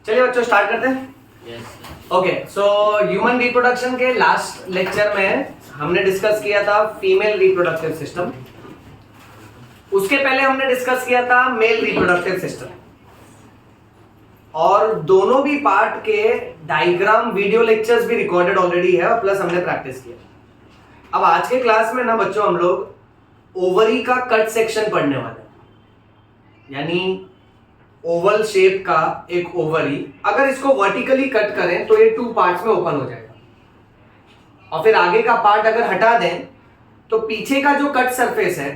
चलिए बच्चों स्टार्ट करते हैं। ओके, सो ह्यूमन रिप्रोडक्शन के लास्ट लेक्चर में हमने डिस्कस किया था फीमेल रिप्रोडक्टिव सिस्टम। उसके पहले हमने डिस्कस किया था मेल रिप्रोडक्टिव सिस्टम, और दोनों भी पार्ट के डायग्राम वीडियो लेक्चर्स भी रिकॉर्डेड ऑलरेडी है और प्लस हमने प्रैक्टिस किया। अब आज के क्लास में ना बच्चों हम लोग ओवरी का कट सेक्शन पढ़ने वाले हैं, यानी ओवल शेप का एक ओवरी अगर इसको वर्टिकली कट करें तो ये 2 पार्ट्स में ओपन हो जाएगा, और फिर आगे का पार्ट अगर हटा दें तो पीछे का जो कट सरफेस है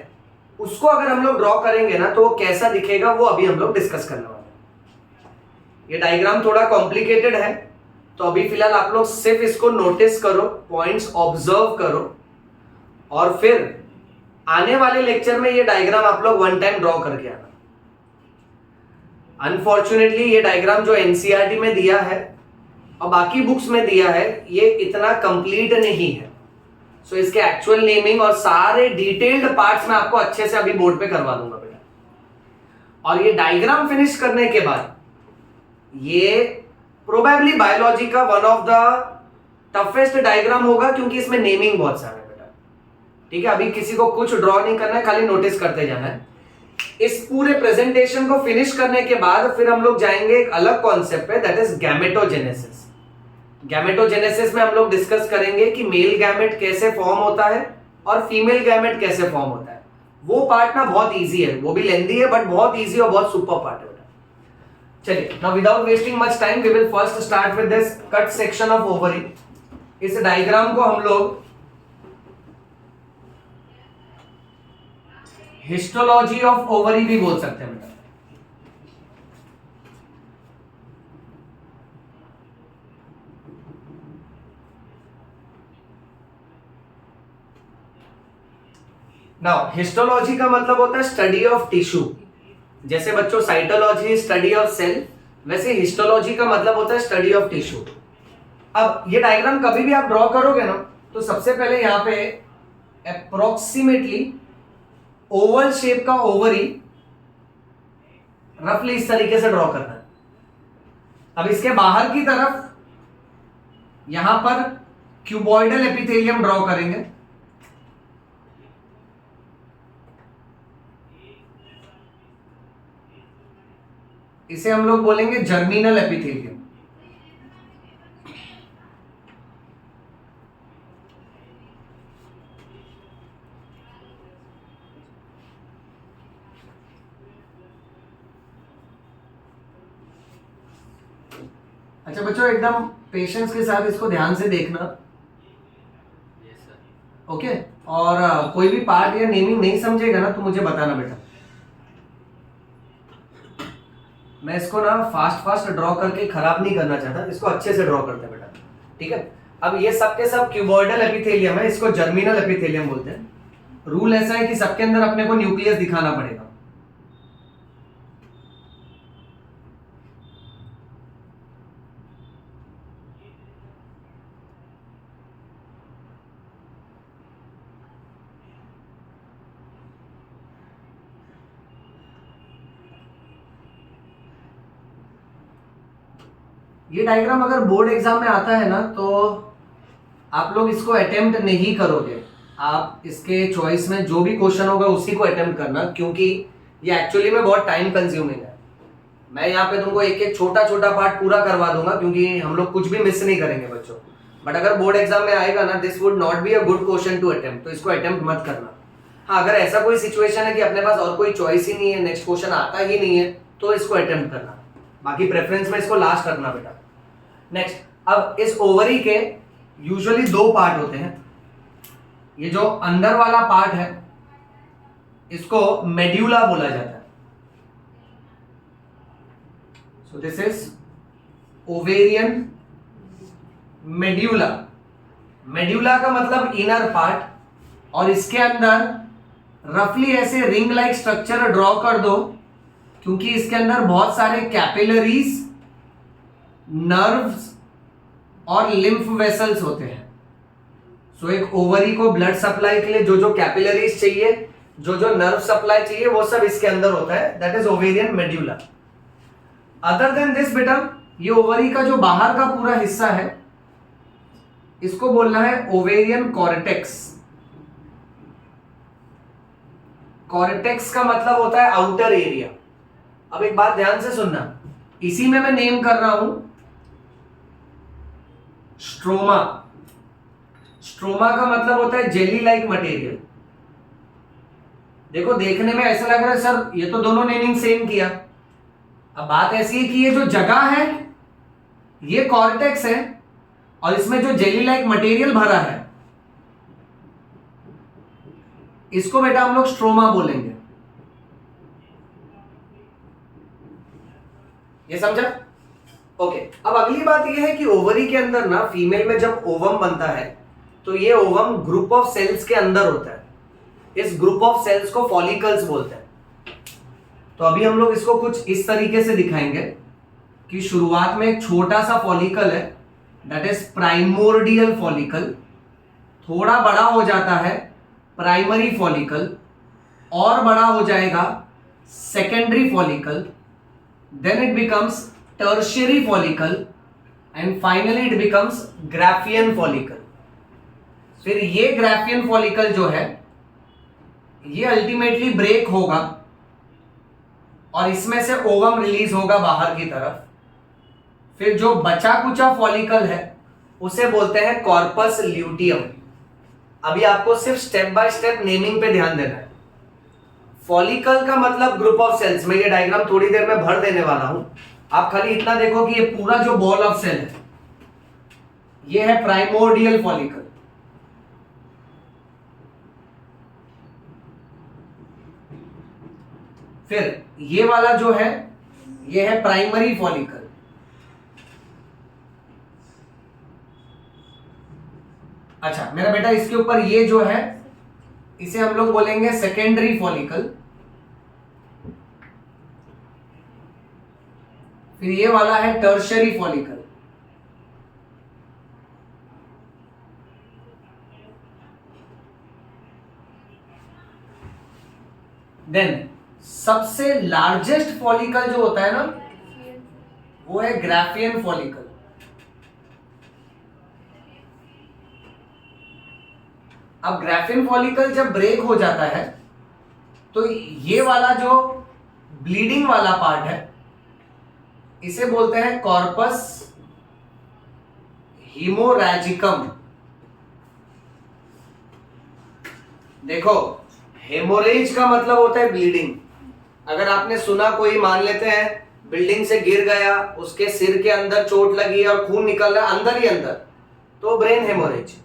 उसको अगर हम लोग ड्रॉ करेंगे ना तो वो कैसा दिखेगा वो अभी हम लोग डिस्कस करने वाले हैं। ये डायग्राम थोड़ा कॉम्प्लिकेटेड है, तो अभी फिलहाल आप लोग सिर्फ इसको नोटिस करो, पॉइंट्स ऑब्जर्व करो, और फिर आने वाले लेक्चर में ये डायग्राम आप लोग वन टाइम ड्रॉ करके आना। अनफॉर्चुनेटली ये डायग्राम जो एनसीईआरटी में दिया है और बाकी बुक्स में दिया है ये इतना कंप्लीट नहीं है, सो इसके एक्चुअल नेमिंग और सारे डिटेल्ड पार्ट्स मैं आपको अच्छे से अभी बोर्ड पे करवा दूंगा बेटा। और ये डायग्राम फिनिश करने के बाद ये प्रोबेबली बायोलॉजी का one of the toughest diagram होगा, क्योंकि इसमें नेमिंग बहुत सारा है बेटा। ठीक है, अभी किसी को कुछ ड्रॉ नहीं करना है, खाली नोटिस करते जाना है। इस पूरे प्रेजेंटेशन को फिनिश करने के बाद फिर हम लोग जाएंगे एक अलग कॉन्सेप्ट पे, दैट इज गैमेटोजेनेसिस। गैमेटोजेनेसिस में हम लोग डिस्कस करेंगे कि मेल गैमेट कैसे फॉर्म होता है और फीमेल गैमेट कैसे फॉर्म होता है। वो पार्ट ना बहुत इजी है, वो भी लेंदी है बट बहुत इजी और बहुत सुपर पार्ट है बेटा। चलिए, now without wasting much time we will first start with this cut section of ovary. इस डायग्राम को हम लोग हिस्टोलॉजी ऑफ ओवरी भी बोल सकते हैं बेटा। नाउ हिस्टोलॉजी का मतलब होता है स्टडी ऑफ टिश्यू। जैसे बच्चों साइटोलॉजी स्टडी ऑफ सेल, वैसे हिस्टोलॉजी का मतलब होता है स्टडी ऑफ टिश्यू। अब ये डायग्राम कभी भी आप ड्रॉ करोगे ना तो सबसे पहले यहां पे अप्रोक्सीमेटली ओवल शेप का ओवरी रफली इस तरीके से ड्रॉ करना है। अब इसके बाहर की तरफ यहां पर क्यूबॉइडल एपिथेलियम ड्रॉ करेंगे। इसे हम लोग बोलेंगे जर्मिनल एपिथेलियम। अच्छा बच्चों, एकदम पेशेंस के साथ इसको ध्यान से देखना। ओके, और कोई भी पार्ट या नेमिंग नहीं समझेगा ना तो मुझे बताना बेटा। मैं इसको ना फास्ट ड्रॉ करके खराब नहीं करना चाहता, इसको अच्छे से ड्रॉ करते हैं बेटा। ठीक है, अब ये सब के सब क्यूबॉइडल एपिथेलियम है, इसको जर्मिनल एपिथेलियम बोलते हैं। रूल ऐसा है कि सबके अंदर अपने को न्यूक्लियस दिखाना पड़ेगा। ये डायग्राम अगर बोर्ड एग्जाम में आता है ना तो आप लोग इसको अटेम्प्ट नहीं करोगे, आप इसके चॉइस में जो भी क्वेश्चन होगा उसी को अटेम्प्ट करना, क्योंकि ये एक्चुअली में बहुत टाइम कंज्यूमिंग है। मैं यहाँ पे तुमको एक एक छोटा छोटा पार्ट पूरा करवा दूंगा, क्योंकि हम लोग कुछ भी मिस नहीं करेंगे बच्चों। बट अगर बोर्ड एग्जाम में आएगा ना, this would not be a good question to attempt, तो इसको अटेम्प्ट मत करना। हाँ, अगर ऐसा कोई सिचुएशन है कि अपने पास और कोई चॉइस ही नहीं है, नेक्स्ट क्वेश्चन आता ही नहीं है, तो इसको अटेम्प्ट करना। बाकी प्रेफरेंस में इसको लास्ट रखना बेटा। नेक्स्ट, अब इस ओवरी के यूजुअली 2 पार्ट होते हैं। ये जो अंदर वाला पार्ट है इसको मेड्यूला बोला जाता है। सो this is ovarian medulla. Medulla का मतलब इनर पार्ट, और इसके अंदर रफली ऐसे रिंग लाइक स्ट्रक्चर ड्रॉ कर दो, क्योंकि इसके अंदर बहुत सारे कैपिलरीज, नर्व्स और लिम्फ वेसल्स होते हैं। सो एक ओवरी को ब्लड सप्लाई के लिए जो जो कैपिलरीज चाहिए, जो जो नर्व सप्लाई चाहिए, वो सब इसके अंदर होता है, that is ovarian medulla. Other than this बेटा, ये ओवरी का जो बाहर का पूरा हिस्सा है इसको बोलना है ओवेरियन कॉर्टेक्स। कॉर्टेक्स का मतलब होता है आउटर एरिया। अब एक बात ध्यान से सुनना, इसी में मैं नेम कर रहा हूं स्ट्रोमा। स्ट्रोमा का मतलब होता है जेली लाइक मटेरियल। देखो देखने में ऐसा लग रहा है सर ये तो दोनों नेमिंग सेम किया। अब बात ऐसी है कि ये जो जगह है ये कॉर्टेक्स है और इसमें जो जेली लाइक मटेरियल भरा है इसको बेटा हम लोग स्ट्रोमा बोलेंगे। ये समझा? ओके। अब अगली बात ये है कि ओवरी के अंदर ना फीमेल में जब ओवम बनता है तो ये ओवम ग्रुप ऑफ सेल्स के अंदर होता है। इस ग्रुप ऑफ सेल्स को फॉलिकल्स बोलते हैं। तो अभी हम लोग इसको कुछ इस तरीके से दिखाएंगे कि शुरुआत में एक छोटा सा फॉलिकल है, दैट इज प्राइमोर्डियल फॉलिकल। थोड़ा बड़ा हो जाता है प्राइमरी फॉलिकल, और बड़ा हो जाएगा secondary follicle, then it becomes tertiary follicle and finally it becomes Graafian follicle. फिर ये ग्राफियन फॉलिकल जो है ये अल्टीमेटली ब्रेक होगा और इसमें से ओवम रिलीज होगा बाहर की तरफ। फिर जो बचा कुचा फॉलिकल है उसे बोलते हैं कॉर्पस ल्यूटियम। अभी आपको सिर्फ स्टेप बाय स्टेप नेमिंग पे ध्यान देना है। फॉलिकल का मतलब ग्रुप ऑफ सेल्स। मैं ये डायग्राम थोड़ी देर में भर देने वाला हूं, आप खाली इतना देखो कि ये पूरा जो बॉल ऑफ सेल है ये है प्राइमोर्डियल फॉलिकल। फिर ये वाला जो है ये है प्राइमरी फॉलिकल। अच्छा मेरा बेटा इसके ऊपर ये जो है इसे हम लोग बोलेंगे सेकेंडरी फॉलिकल। फिर ये वाला है टर्शियरी फॉलिकल। देन सबसे लार्जेस्ट फॉलिकल जो होता है ना वो है ग्राफियन फॉलिकल। अब ग्राफियन फॉलिकल जब ब्रेक हो जाता है तो ये वाला जो ब्लीडिंग वाला पार्ट है इसे बोलते हैं कॉर्पस हीमोरैजिकम। देखो हेमोरेज का मतलब होता है ब्लीडिंग। अगर आपने सुना कोई मान लेते हैं बिल्डिंग से गिर गया, उसके सिर के अंदर चोट लगी और खून निकल रहा है अंदर ही अंदर, तो ब्रेन हेमोरेज।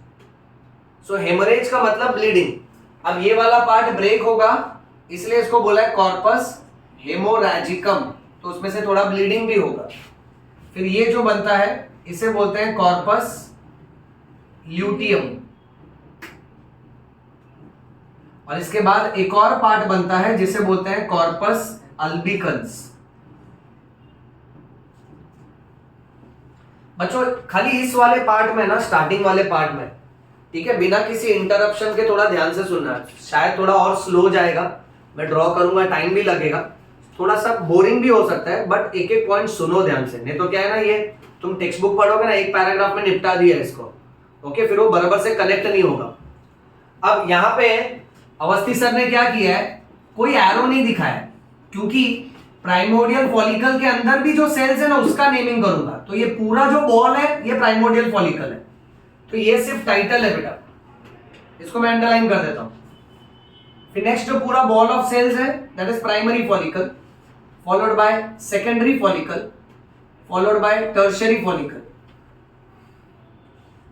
सो हेमोरेज का मतलब ब्लीडिंग। अब ये वाला पार्ट ब्रेक होगा इसलिए इसको बोला है कॉर्पस हेमोरैजिकम, तो उसमें से थोड़ा ब्लीडिंग भी होगा। फिर ये जो बनता है इसे बोलते हैं कॉर्पस ल्यूटियम। और इसके बाद एक और पार्ट बनता है जिसे बोलते हैं कॉर्पस अल्बिकन्स। बच्चों खाली इस वाले पार्ट में ना, स्टार्टिंग वाले पार्ट में, ठीक है, बिना किसी इंटरप्शन के थोड़ा ध्यान से सुनना है। शायद थोड़ा और स्लो जाएगा, मैं ड्रॉ करूंगा, टाइम भी लगेगा, थोड़ा सा बोरिंग भी हो सकता है, बट एक एक पॉइंट सुनो ध्यान से। नहीं तो क्या है ना, ये तुम टेक्स्ट बुक पढ़ोगे ना, एक पैराग्राफ में निपटा दिया इसको, ओके, फिर वो बराबर से कनेक्ट नहीं होगा। अब यहाँ पे अवस्थी सर ने क्या किया है, कोई एरो नहीं दिखाया क्योंकि प्राइमोर्डियल फॉलिकल के अंदर भी जो सेल्स है ना उसका नेमिंग करूंगा। तो ये पूरा जो बॉल है ये प्राइमोर्डियल फॉलिकल है, तो ये सिर्फ टाइटल है बेटा, इसको मैं अंडरलाइन कर देता हूं। फिर नेक्स्ट जो पूरा बॉल ऑफ सेल्स है that is primary follicle, followed by secondary follicle, followed by tertiary follicle,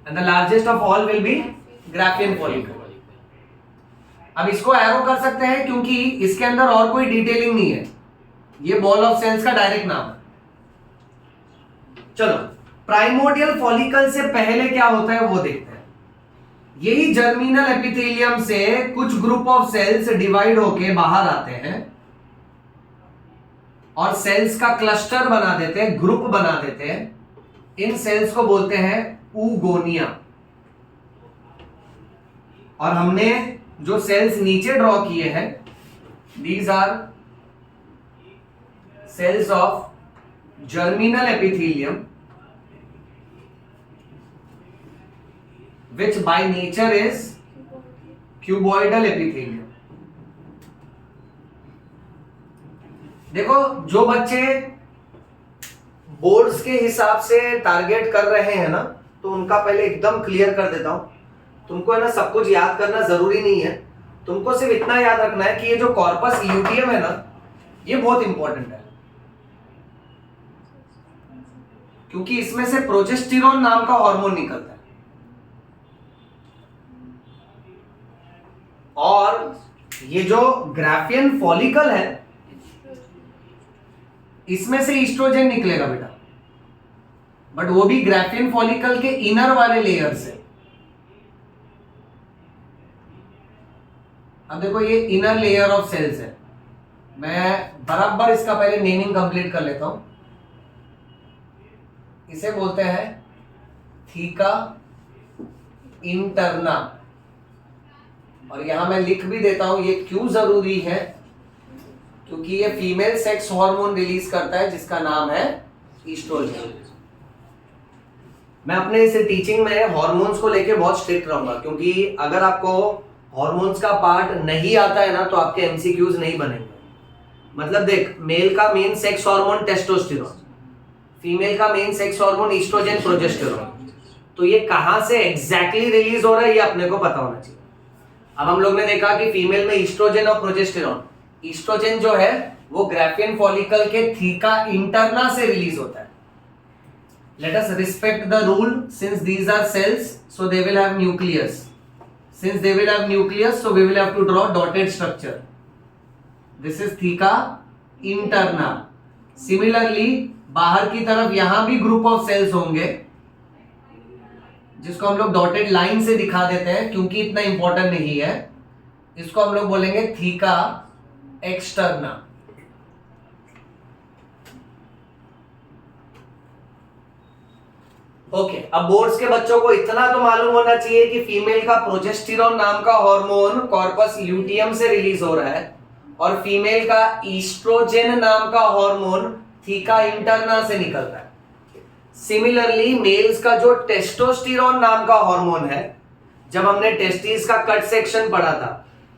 and the largest of all will be Graafian follicle. अब इसको एरो कर सकते हैं क्योंकि इसके अंदर और कोई डिटेलिंग नहीं है, ये बॉल ऑफ सेल्स का डायरेक्ट नाम है। चलो प्राइमोर्डियल फॉलिकल से पहले क्या होता है वो देखते हैं। यही जर्मिनल एपिथेलियम से कुछ ग्रुप ऑफ सेल्स डिवाइड होके बाहर आते हैं और सेल्स का क्लस्टर बना देते हैं, ग्रुप बना देते हैं। इन सेल्स को बोलते हैं ऊगोनिया। और हमने जो सेल्स नीचे ड्रॉ किए हैं these are cells of germinal epithelium which by nature is cuboidal epithelium. देखो जो बच्चे बोर्ड्स के हिसाब से टारगेट कर रहे हैं ना, तो उनका पहले एकदम क्लियर कर देता हूं। तुमको है ना सब कुछ याद करना जरूरी नहीं है, तुमको सिर्फ इतना याद रखना है कि ये जो कॉर्पस ल्यूटियम है ना, ये बहुत इंपॉर्टेंट है, क्योंकि इसमें से प्रोजेस्टेरोन नाम का हार्मोन निकलता है। और ये जो ग्राफियन फॉलिकल है, इसमें से ईस्ट्रोजन निकलेगा बेटा, बट वो भी ग्राफियन फॉलिकल के इनर वाले लेयर से। अब देखो ये इनर लेयर ऑफ सेल्स है, मैं बराबर इसका पहले नेमिंग कंप्लीट कर लेता हूं। इसे बोलते हैं थीका इंटरना, और यहां मैं लिख भी देता हूं ये क्यों जरूरी है, क्योंकि ये फीमेल सेक्स हार्मोन रिलीज करता है जिसका नाम है ईस्ट्रोजन। मैं अपने इस टीचिंग में हार्मोन्स को लेके बहुत स्ट्रिक्ट रहूंगा, क्योंकि अगर आपको हार्मोन्स का पार्ट नहीं आता है ना, तो आपके एमसीक्यूज नहीं बनेंगे। मतलब देख, मेल का main sex hormone testosterone, female का main sex hormone estrogen progesterone, तो ये कहां से एग्जैक्टली रिलीज हो रहा है ये अपने को पता होना चाहिए। अब हम लोग ने देखा कि फीमेल में ईस्ट्रोजन और प्रोजेस्टेरोन, ईस्ट्रोजन जो है वो ग्राफियन फॉलिकल के थीका इंटरना से रिलीज होता है। Let us respect the rule, since these are cells, so they will have nucleus. Since they will have nucleus, so we will have to draw dotted structure. This is theca interna. Similarly, बाहर की तरफ यहां भी group of sales होंगे, जिसको हम लोग dotted line से दिखा देते हैं, क्योंकि इतना इंपॉर्टेंट नहीं है। इसको हम लोग बोलेंगे थीका एक्सटर्ना। ओके, अब बोर्ड्स के बच्चों को इतना तो मालूम होना चाहिए कि फीमेल का प्रोजेस्टेरोन नाम का हार्मोन कॉर्पस ल्यूटियम से रिलीज हो रहा है, और फीमेल का ईस्ट्रोजन नाम का हार्मोन थीका इंटरना से निकलता है। सिमिलरली मेल्स का जो टेस्टोस्टेरोन नाम का हार्मोन है, जब हमने टेस्टिस का कट सेक्शन पढ़ा था,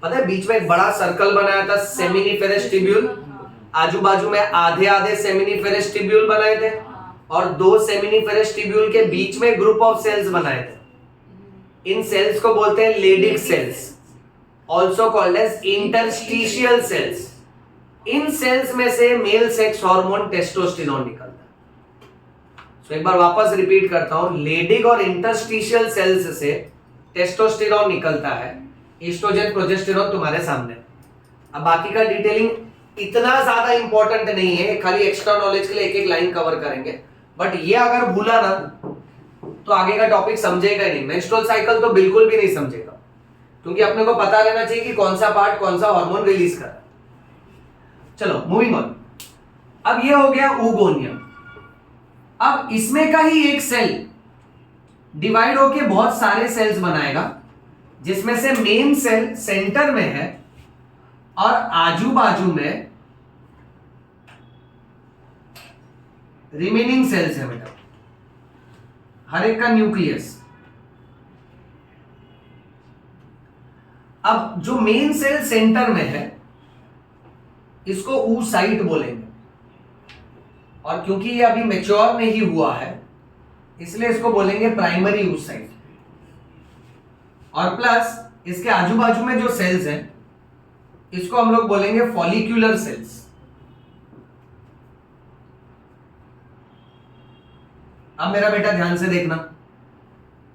पता है बीच में एक बड़ा सर्कल बनाया था सेमिनिफेरस ट्यूब्यूल, आजू बाजू में आधे आधे सेमिनिफेरस ट्यूब्यूल बनाए थे, और दो सेमिनिफेरस ट्यूब्यूल के बीच में ग्रुप ऑफ सेल्स बनाए थे। इन सेल्स को बोलते हैं Leydig cells, also called as interstitial cells. इन सेल्स में से मेल सेक्स हार्मोन टेस्टोस्टेरोन निकलता है। तो एक बार वापस रिपीट करता हूं, लेडिक और इंटरस्टिशियल सेल्स से टेस्टोस्टेरोन निकलता है, ईस्ट्रोजन प्रोजेस्टेरोन तुम्हारे सामने। अब बाकी का डिटेलिंग इतना ज्यादा इंपॉर्टेंट नहीं है, खाली एक्स्ट्रा नॉलेज के लिए एक एक लाइन कवर करेंगे, बट ये अगर भूला ना तो आगे का टॉपिक समझेगा नहीं। मेंस्ट्रुअल साइकिल तो बिल्कुल भी नहीं समझेगा, क्योंकि अपने को पता रहना चाहिए कि कौन सा पार्ट कौन सा हार्मोन रिलीज कर रहा है। चलो मूविंग ऑन। अब ये हो गया oogonia। अब इसमें का ही एक सेल डिवाइड होके बहुत सारे सेल्स बनाएगा, जिसमें से मेन सेल सेंटर में है और आजू बाजू में रिमेनिंग सेल्स है बेटा, हर एक का न्यूक्लियस। अब जो मेन सेल सेंटर में है इसको oocyte बोलेंगे, और क्योंकि ये अभी मैच्योर नहीं हुआ है इसलिए इसको बोलेंगे प्राइमरी oocyte। और प्लस इसके आजू बाजू में जो सेल्स हैं इसको हम लोग बोलेंगे फॉलिक्यूलर सेल्स। अब मेरा बेटा ध्यान से देखना,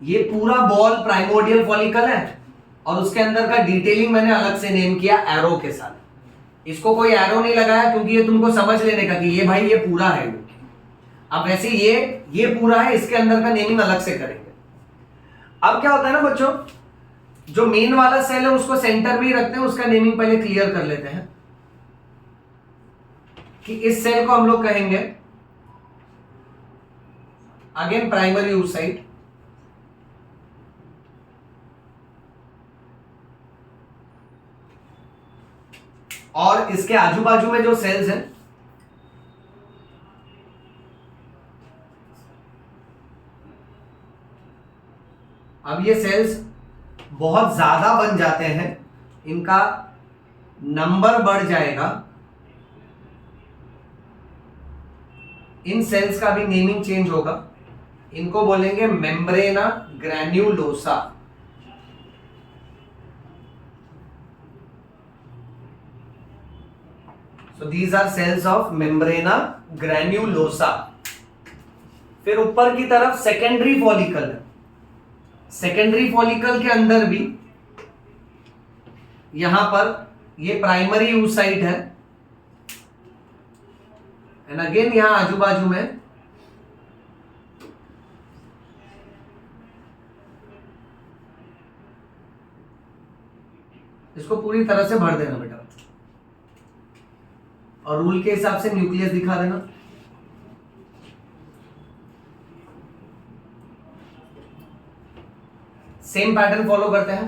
ये पूरा बॉल प्राइमोर्डियल फॉलिकल है, और उसके अंदर का डिटेलिंग मैंने अलग से नेम किया एरो के साथ। इसको कोई एरो नहीं लगाया क्योंकि ये तुमको समझ लेने का कि ये भाई ये पूरा है। अब वैसे ये पूरा है, इसके अंदर का नेमिंग अलग से करेंगे। अब क्या होता है ना बच्चों, जो मेन वाला सेल है उसको सेंटर में ही रखते हैं, उसका नेमिंग पहले क्लियर कर लेते हैं कि इस सेल को हम लोग कहेंगे अगेन प्राइमरी oocyte। और इसके आजू बाजू में जो सेल्स हैं अब ये सेल्स बहुत ज्यादा बन जाते हैं, इनका नंबर बढ़ जाएगा, इन सेल्स का भी नेमिंग चेंज होगा, इनको बोलेंगे मेम्ब्रेना granulosa. So these are cells of membrana granulosa। फिर ऊपर की तरफ सेकेंडरी फॉलिकल है। सेकेंडरी फॉलिकल के अंदर भी यहां पर ये प्राइमरी oocyte है, एंड अगेन यहां आजू बाजू में इसको पूरी तरह से भर देना बेटा, और रूल के हिसाब से न्यूक्लियस दिखा देना। सेम पैटर्न फॉलो करते हैं।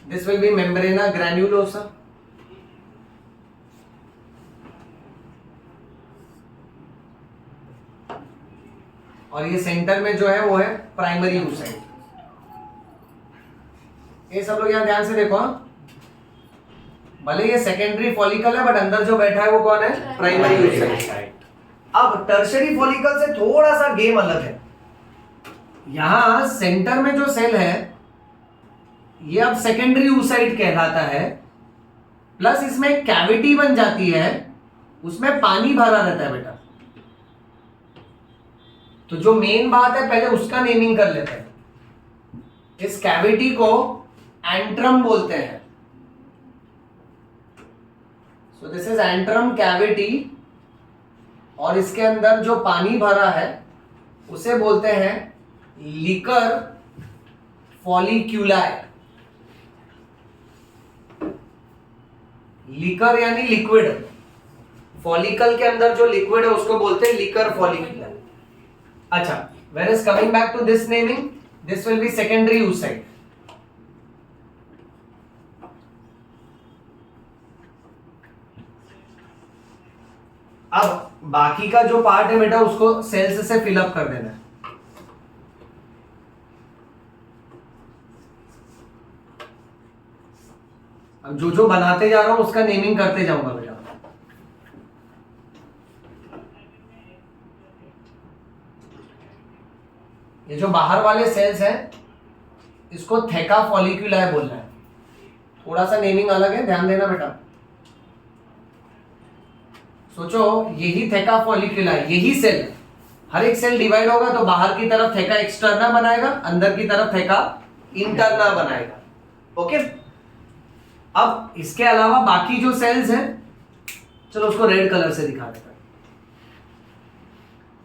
दिस विल बी मेम्ब्रेना ग्रैन्युलोसा, और ये सेंटर में जो है वो है प्राइमरी oocyte। ये सब लोग यहां ध्यान से देखो, भले ये सेकेंडरी फॉलिकल है बट अंदर जो बैठा है वो कौन है? Primary oocyte। अब टर्शरी फॉलिकल से थोड़ा सा गेम अलग है। यहां सेंटर में जो सेल है ये अब सेकेंडरी oocyte कहलाता है, प्लस इसमें एक कैविटी बन जाती है, उसमें पानी भरा रहता है बेटा। तो जो मेन बात है पहले उसका नेमिंग कर लेते हैं। इस कैविटी को एंट्रम बोलते हैं। सो दिस इज एंट्रम कैविटी, और इसके अंदर जो पानी भरा है उसे बोलते हैं लिकर फॉलिक्यूलाई। लिकर यानी लिक्विड, फॉलिकल के अंदर जो लिक्विड है उसको बोलते हैं लिकर फॉलिक्यूलाई। अच्छा, where is coming back to this naming, this will be secondary oocyte। अब बाकी का जो पार्ट है बेटा उसको सेल्स से फिलअप कर देना है। अब जो जो बनाते जा रहा हूं उसका नेमिंग करते जाऊंगा बेटा। ये जो बाहर वाले सेल्स हैं इसको थेका फॉलिक्यूलाई बोलना है। थोड़ा सा नेमिंग अलग है, ध्यान देना बेटा। सोचो, यही थेका फॉलिक्यूलाई, यही सेल, हर एक सेल डिवाइड होगा तो बाहर की तरफ थेका एक्सटर्ना बनाएगा, अंदर की तरफ थेका इंटरना बनाएगा। ओके, अब इसके अलावा बाकी जो सेल्स हैं, चलो उसको रेड कलर से दिखा देता है,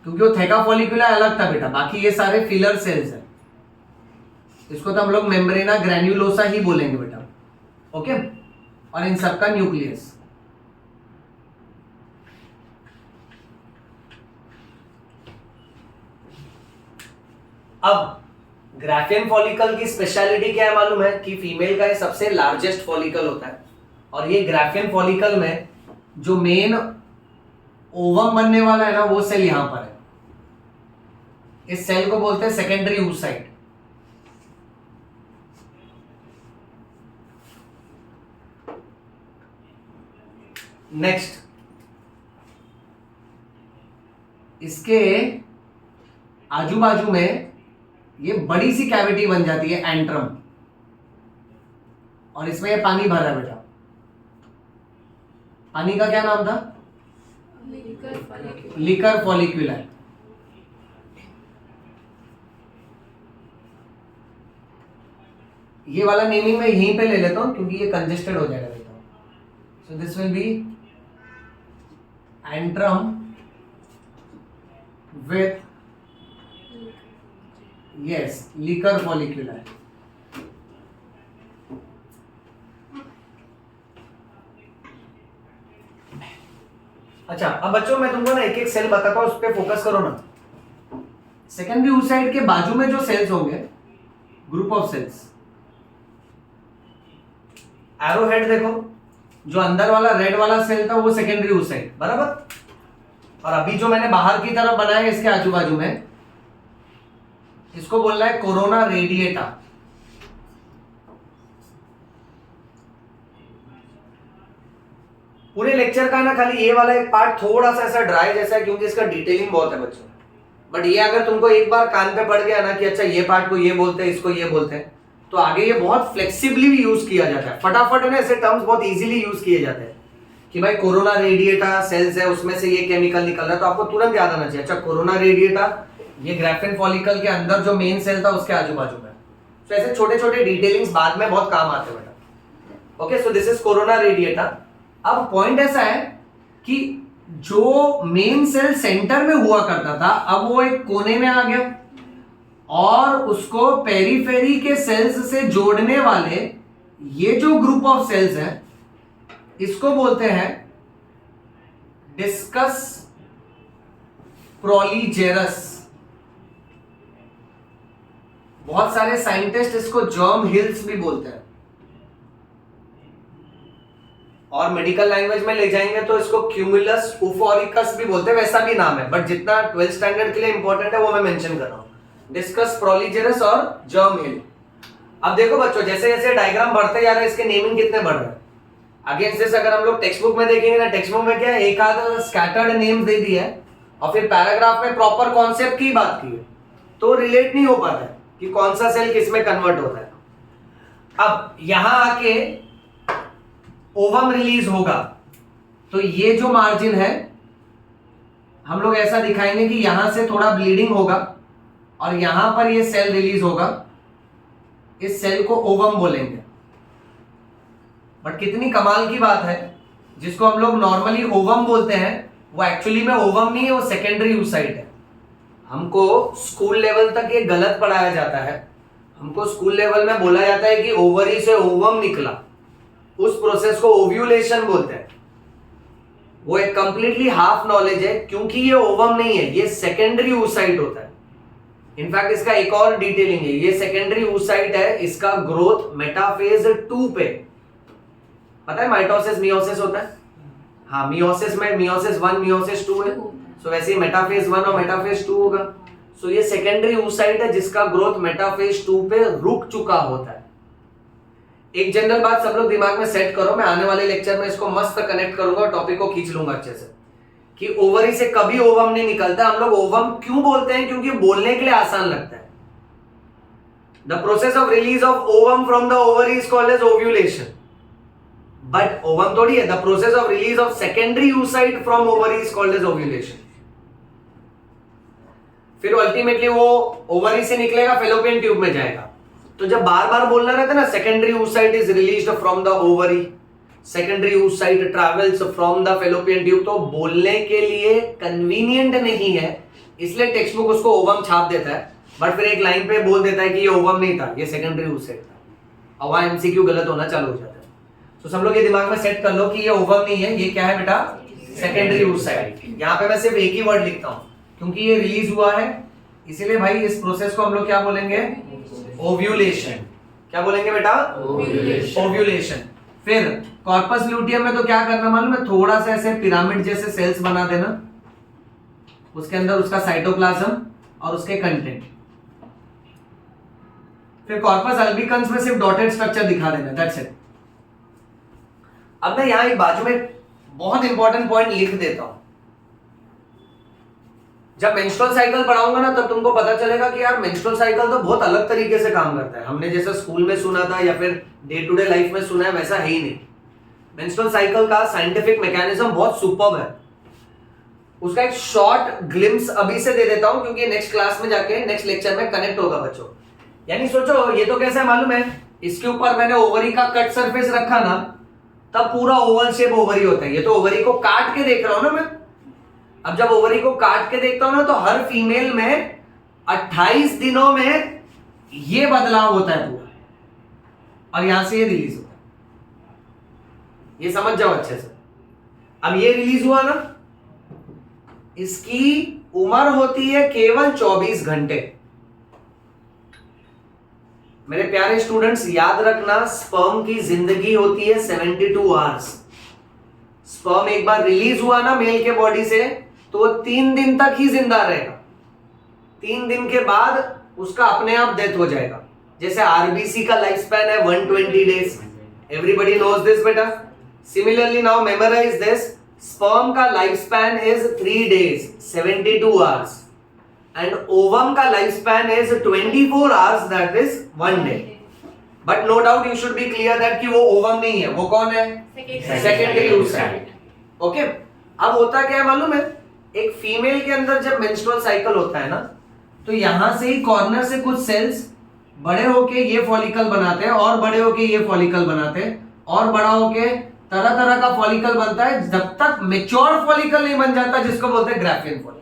क्योंकि वो थेका फॉलिक्यूलाई अलग था बेटा, बाकी ये सारे फिलर सेल्स हैं। इसको तो हम लोग मेम्ब्रेना ग्रैन्युलोसा ही बोलेंगे बेटा। ओके, और इन सबका न्यूक्लियस। अब ग्राफियन फॉलिकल की स्पेशलिटी क्या है मालूम है? कि फीमेल का ये सबसे लार्जेस्ट फॉलिकल होता है, और ये ग्राफियन फॉलिकल में जो मेन ओवम बनने वाला है ना, वो सेल यहां पर है। इस सेल को बोलते हैं सेकेंडरी oocyte। नेक्स्ट, इसके आजू बाजू में ये बड़ी सी कैविटी बन जाती है एंट्रम, और इसमें ये पानी भर रहा है बेटा। पानी का क्या नाम था? लिकर फॉलिक्यूलाई। ये वाला नेमिंग मैं यहीं पे ले लेता हूं क्योंकि ये कंजेस्टेड हो जाएगा बेटा। So this will B antrum with yes liquor follicular। अच्छा, अब बच्चों मैं तुमको ना एक एक सेल बताता हूं, उस पर फोकस करो ना। सेकेंडरी oocyte के बाजू में जो सेल्स होंगे, group of cells, arrow head देखो, जो अंदर वाला रेड वाला सेल था वो सेकेंडरी oocyte बराबर, और अभी जो मैंने बाहर की तरफ बनाया इसके आजू बाजू में इसको बोलना है कोरोना रेडिएटा। पूरे लेक्चर का ना खाली ये वाला एक पार्ट थोड़ा सा ऐसा ड्राई जैसा है क्योंकि इसका डिटेलिंग बहुत है बच्चों। बट ये अगर तुमको एक बार कान पे पड़ गया ना कि अच्छा ये पार्ट को ये बोलते हैं, इसको ये बोलते हैं, तो आगे ये बहुत फ्लेक्सिबली भी यूज किया जाता है। फटाफट ना ऐसे टर्म्स बहुत इजीली यूज किए जाते हैं कि भाई कोरोना रेडिएटा सेल्स है, उसमें से ये केमिकल निकल रहा है, तो आपको तुरंत याद आना चाहिए अच्छा कोरोना रेडिएटा ये ग्राफिन फॉलिकल के अंदर जो मेन सेल था उसके आजू बाजू में। तो ऐसे छोटे छोटे डिटेलिंग्स बाद में बहुत काम आते हैं बेटा। Okay, so this is corona radiata. अब पॉइंट ऐसा है कि जो मेन सेल सेंटर में हुआ करता था अब वो एक कोने में आ गया और उसको पेरीफेरी के सेल्स से जोड़ने वाले ये जो ग्रुप ऑफ सेल्स हैं इसको बोलते हैं डिस्कस प्रोलीजेरस। बहुत सारे साइंटिस्ट इसको जर्म हिल्स भी बोलते हैं और मेडिकल लैंग्वेज में ले जाएंगे तो इसको क्यूमुलस उफोरिकस भी बोलते हैं, वैसा भी नाम है बट जितना 12th स्टैंडर्ड के लिए इंपॉर्टेंट है वो मैं मेंशन कर रहा हूं, डिस्कस प्रोलीजेरस और जर्म हिल। अब देखो बच्चों जैसे जैसे डायग्राम बढ़ते जा रहे हैं इसके नेमिंग कितने बढ़ रहे हैं। अगेंस्ट दिस अगर हम लोग टेक्स्ट बुक में देखेंगे ना, टेक्स्ट बुक में क्या है एक आध स्कैटर्ड नेम दे दिया है और फिर पैराग्राफ में प्रॉपर कॉन्सेप्ट की बात की है तो रिलेट नहीं हो पाता है कि कौन सा सेल किस में कन्वर्ट होता है। अब यहां आके ओवम रिलीज होगा तो ये जो मार्जिन है हम लोग ऐसा दिखाएंगे कि यहां से थोड़ा ब्लीडिंग होगा और यहां पर ये सेल रिलीज होगा, इस सेल को ओवम बोलेंगे। बट कितनी कमाल की बात है, जिसको हम लोग नॉर्मली ओवम बोलते हैं वो एक्चुअली में ओवम नहीं है, वो सेकेंडरी oocyte है। हमको स्कूल लेवल तक ये गलत पढ़ाया जाता है। हमको स्कूल लेवल में बोला जाता है कि ओवरी से ओवम निकला, उस प्रोसेस को ओव्यूलेशन बोलते हैं। वो एक कंप्लीटली हाफ नॉलेज है क्योंकि ये ओवम नहीं है, ये सेकेंडरी oocyte होता है। इनफैक्ट इसका एक और डिटेलिंग है, ये सेकेंडरी oocyte है, इसका ग्रोथ मेटाफेज 2 पे, पता है माइटोसिस मियोसिस होता है, हाँ मियोसिस में मियोसिस 1 मियोसिस 2 है, सो वैसे ही मेटाफेज 1 और मेटाफेज 2 होगा। सो ये सेकेंडरी oocyte है जिसका ग्रोथ मेटाफेज 2 पे रुक चुका होता है। एक जनरल बात सब लोग दिमाग में सेट करो, मैं आने वाले लेक्चर में इसको मस्त कनेक्ट करूंगा और टॉपिक को खींच लूंगा अच्छे से, कि ओवरी से कभी ओवम नहीं निकलता। हम लोग ओवम क्यों बोलते हैं, क्योंकि बोलने के लिए आसान लगता है। The process of release of ovum from the ovary is called as ovulation, but ovum थोड़ी है। The process of release of secondary oocyte from ovary is called as ovulation. फिर अल्टीमेटली वो ओवरी से निकलेगा, फेलोपियन ट्यूब में जाएगा। तो जब बार बार बोलना रहता है ना, secondary oocyte is released from the ovary, secondary oocyte travels from the fallopian tube, तो बोलने के लिए कन्वीनियंट नहीं है, इसलिए टेक्स्ट बुक उसको ओवम छाप देता है, बट फिर एक लाइन पे बोल देता है कि ये ओवम नहीं था, ये सेकेंडरी oocyte था, और वहां एमसीक्यू गलत होना चालू हो जाता है। तो सब लोग ये दिमाग में सेट कर लो कि ये ओवम नहीं है, ये क्या है बेटा, सेकेंडरी oocyte। यहाँ पे मैं सिर्फ एक ही वर्ड लिखता हूं क्योंकि ये रिलीज हुआ है, इसीलिए भाई इस प्रोसेस को हम लोग क्या बोलेंगे, ओव्यूलेशन। क्या बोलेंगे बेटा, ओव्यूलेशन। फिर कॉर्पस ल्यूटियम में तो क्या करना मालूम है, थोड़ा सा ऐसे पिरामिड जैसे सेल्स बना देना, उसके अंदर उसका साइटोप्लाज्म और उसके कंटेंट। फिर कॉर्पस अल्बिकन्स में सिर्फ डॉटेड स्ट्रक्चर दिखा देना, दैट्स इट। अब मैं यहां एक बाजू में बहुत इंपॉर्टेंट पॉइंट लिख देता हूं। जब मेंस्ट्रुअल साइकिल पढ़ाऊंगा ना तब तुमको पता चलेगा कि यार मेंस्ट्रुअल साइकिल तो बहुत अलग तरीके से काम करता है। हमने जैसे स्कूल में सुना था या फिर डे टू डे लाइफ में सुना है वैसा है ही नहीं। मेंस्ट्रुअल साइकिल का साइंटिफिक मैकेनिज्म बहुत सुपर्ब है। उसका एक शॉर्ट ग्लिम्स अभी से दे देता हूं क्योंकि नेक्स्ट क्लास में जाके नेक्स्ट लेक्चर में कनेक्ट होगा बच्चों। यानी सोचो ये तो कैसा है मालूम है, इसके ऊपर मैंने ओवरी का कट सरफेस रखा ना तब पूरा ओवल शेप ओवरी होता है। ये तो ओवरी को काट के देख रहा हूं ना मैं। अब जब ओवरी को काट के देखता हूं ना तो हर फीमेल में 28 दिनों में ये बदलाव होता है पूरा, और यहां से ये रिलीज होता है। ये समझ जाओ अच्छे से। अब ये रिलीज हुआ ना, इसकी उम्र होती है केवल 24 घंटे। मेरे प्यारे स्टूडेंट्स याद रखना, स्पर्म की जिंदगी होती है 72 आवर्स। स्पर्म एक बार रिलीज हुआ ना मेल के बॉडी से तो वो 3 दिन तक ही जिंदा रहेगा। 3 दिन के बाद उसका अपने आप डेथ हो जाएगा। जैसे आरबीसी का लाइफ स्पैन है 120 डेज, एवरीबडी नोज दिस बेटा। Similarly now memorise this, sperm का life span is 3 days 72 hours and ovum का life span is 24 hours, that is 1 day. But no doubt you should be clear that कि वो ovum नहीं है, वो कौन है? Secondary oocyte। ओके, अब होता क्या है मालूम है, एक फीमेल के अंदर जब मेंस्ट्रुअल साइकिल होता है ना, तो यहां से ही कॉर्नर से कुछ सेल्स बड़े होके ये फॉलिकल बनाते हैं और बड़े होके ये फॉलिकल बनाते हैं और बड़ा होके तरह तरह का फॉलिकल बनता है, जब तक मेच्योर फॉलिकल नहीं बन जाता, जिसको बोलते हैं ग्राफियन फॉलिकल।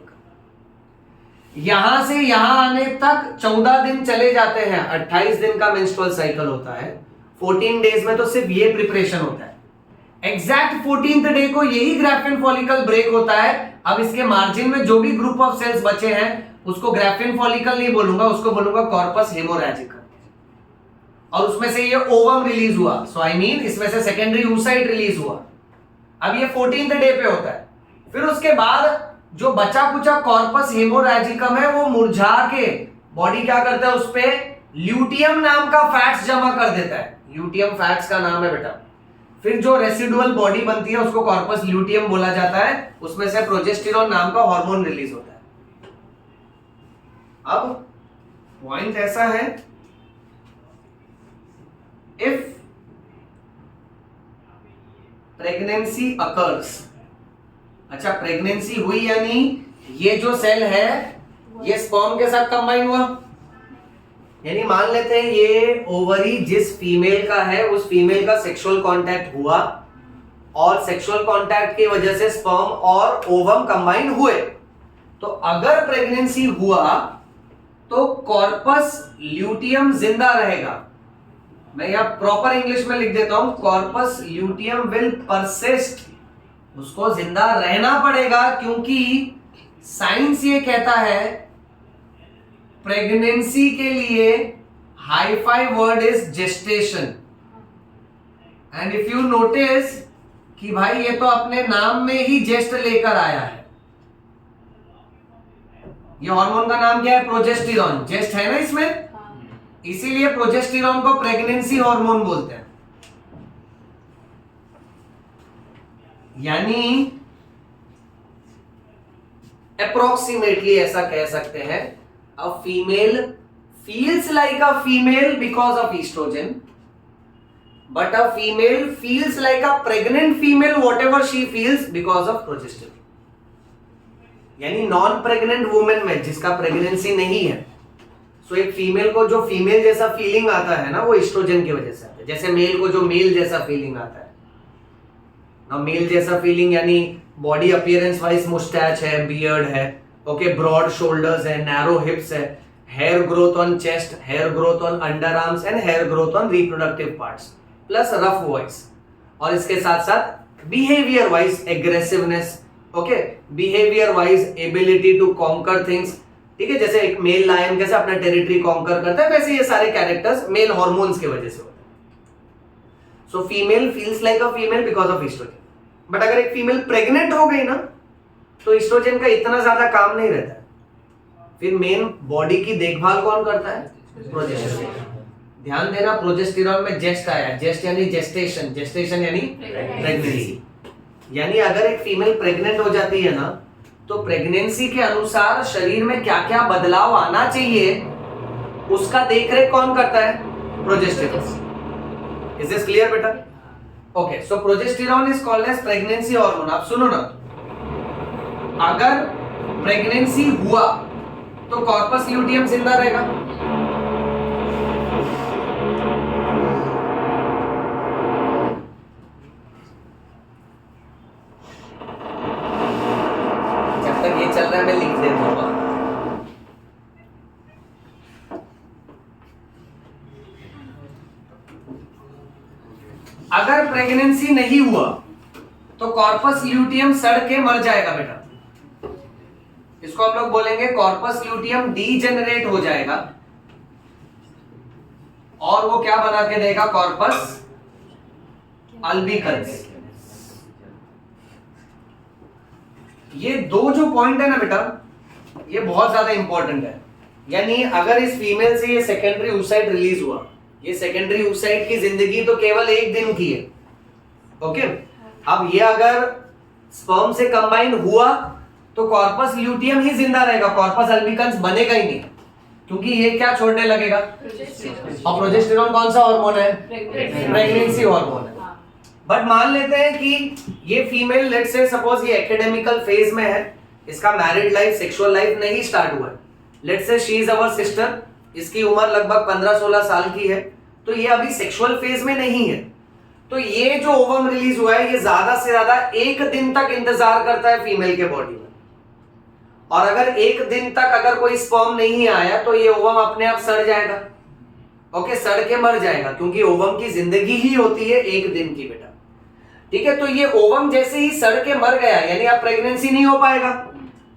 यहां से यहां आने तक 14 दिन चले जाते हैं, 28 दिन का मेंस्ट्रुअल साइकिल होता है। 14 डेज में तो सिर्फ ये प्रिपरेशन होता है। एग्जैक्ट 14th डे को यही ग्राफियन फॉलिकल ब्रेक होता है। अब इसके मार्जिन में जो भी ग्रुप ऑफ सेल्स बचे हैं उसको ग्राफियन फॉलिकल नहीं बोलूंगा, उसको बोलूंगा कॉर्पस हेमोरैजिकम, और उसमें से ये ओवम रिलीज हुआ। सो आई मीन इसमें से सेकेंडरी oocyte रिलीज हुआ। अब ये 14th डे पे होता है। फिर उसके बाद जो बचा कुचा कॉर्पस हेमोरैजिकम है वो मुरझा के बॉडी क्या करता है, उस पे ल्यूटियम नाम का फैट्स जमा कर देता है। ल्यूटियम फैट्स का नाम है बेटा। फिर जो रेसिडुअल बॉडी बनती है उसको कॉर्पस ल्यूटियम बोला जाता है, उसमें से प्रोजेस्टेरोन नाम का हार्मोन रिलीज होता है। अब पॉइंट ऐसा है, इफ प्रेगनेंसी अकर्स, अच्छा प्रेगनेंसी हुई यानी ये जो सेल है ये स्पर्म के साथ कंबाइन हुआ, यानी मान लेते हैं ये ओवरी जिस फीमेल का है उस फीमेल का सेक्सुअल कांटेक्ट हुआ और सेक्सुअल कांटेक्ट की वजह से स्पर्म और ओवम कंबाइन हुए। तो अगर प्रेगनेंसी हुआ तो कॉर्पस ल्यूटियम जिंदा रहेगा। मैं यहां प्रॉपर इंग्लिश में लिख देता हूं, कॉर्पस ल्यूटियम विल परसिस्ट, उसको जिंदा रहना पड़ेगा, क्योंकि साइंस ये कहता है प्रेगनेंसी के लिए hi fi word is gestation. And if you notice कि भाई ये तो अपने नाम में ही जेस्ट लेकर आया है। ये हार्मोन का नाम क्या है? प्रोजेस्टेरॉन। जेस्ट है ना इसमें, इसीलिए प्रोजेस्टेरॉन को प्रेगनेंसी हार्मोन बोलते हैं। यानी अप्रोक्सीमेटली ऐसा कह सकते हैं, a female feels like a female because of estrogen, but a female feels like a pregnant female whatever she feels because of progesterone। यानी नॉन प्रेग्नेंट वुमेन में जिसका प्रेगनेंसी नहीं है, सो एक फीमेल को जो फीमेल जैसा फीलिंग आता है ना वो एस्ट्रोजन की वजह से आता है। जैसे मेल को जो मेल जैसा फीलिंग आता है ना, मेल जैसा फीलिंग यानी बॉडी अपीयरेंस वाइज मुस्टैच है, बियर्ड है, ओके, ब्रॉड शोल्डर्स है, नैरो हिप्स है, hair growth on chest, hair growth on under arms and hair growth on reproductive parts, plus rough voice, और इसके साथ साथ behaviour wise aggressiveness, okay, behaviour wise ability to conquer things, ठीक है। जैसे एक मेल लायन कैसे अपना टेरिटरी कॉन्कर करता है, वैसे ये सारे कैरेक्टर्स मेल हार्मोन्स की वजह से होते हैं। So female feels like a female because of oestrogen. But अगर एक फीमेल प्रेग्नेंट हो गई ना तो एस्ट्रोजन का इतना ज्यादा काम नहीं रहता है। फिर मेन बॉडी की देखभाल कौन करता है? प्रोजेस्टेरॉन। ध्यान देना, प्रोजेस्टेरॉन में जेस्ट आया, जेस्ट यानी जेस्टेशन, जेस्टेशन यानी प्रेगनेंसी। यानी अगर एक फीमेल प्रेग्नेंट हो जाती है ना तो प्रेगनेंसी के अनुसार शरीर में क्या क्या बदलाव आना चाहिए उसका देखरेख कौन करता है? प्रोजेस्टेरॉन। इज दिस क्लियर बेटा? Okay, so progesterone is called as pregnancy hormone. आप सुनो ना, अगर प्रेगनेंसी हुआ तो कॉर्पस ल्यूटियम जिंदा रहेगा, जब तक ये चल रहा है मैं लिख देता हूं। अगर प्रेगनेंसी नहीं हुआ तो कॉर्पस ल्यूटियम सड़ के मर जाएगा बेटा। इसको हम लोग बोलेंगे कॉर्पस ल्यूटियम डीजेनरेट हो जाएगा और वो क्या बना के देगा? Corpus albicans. ये दो जो पॉइंट है ना बेटा, ये बहुत ज्यादा इंपॉर्टेंट है। यानी अगर इस फीमेल से ये सेकेंडरी oocyte रिलीज हुआ, ये सेकेंडरी oocyte की जिंदगी तो केवल एक दिन की है, ओके। अब ये अगर स्पर्म से कंबाइन हुआ तो कॉर्पस ल्यूटियम ही जिंदा रहेगा, कॉर्पस अल्बिकन्स बनेगा ही नहीं, क्योंकि ये क्या छोड़ने लगेगा, और प्रोजेस्टेरॉन कौन सा हार्मोन है, प्रेगनेंसी हार्मोन है। बट मान लेते हैं कि ये फीमेल, लेट्स से सपोज ये एकेडमिकल फेज में है, इसका मैरिड लाइफ, सेक्सुअल लाइफ नहीं स्टार्ट हुआ है, let's say she is our sister, इसकी उम्र लगभग 15-16 साल की है, तो ये अभी सेक्सुअल फेज में नहीं है, तो ये जो ओवम रिलीज हुआ है ये ज्यादा से ज्यादा 1 दिन तक इंतजार करता है फीमेल के बॉडी में, और अगर 1 दिन तक अगर कोई स्पर्म नहीं आया तो ये ओवम अपने आप सड़ जाएगा, ओके, सड़ के मर जाएगा, क्योंकि ओवम की जिंदगी ही होती है 1 दिन की बेटा, ठीक है। तो ये ओवम जैसे ही सड़ के मर गया, यानी अब प्रेगनेंसी नहीं हो पाएगा,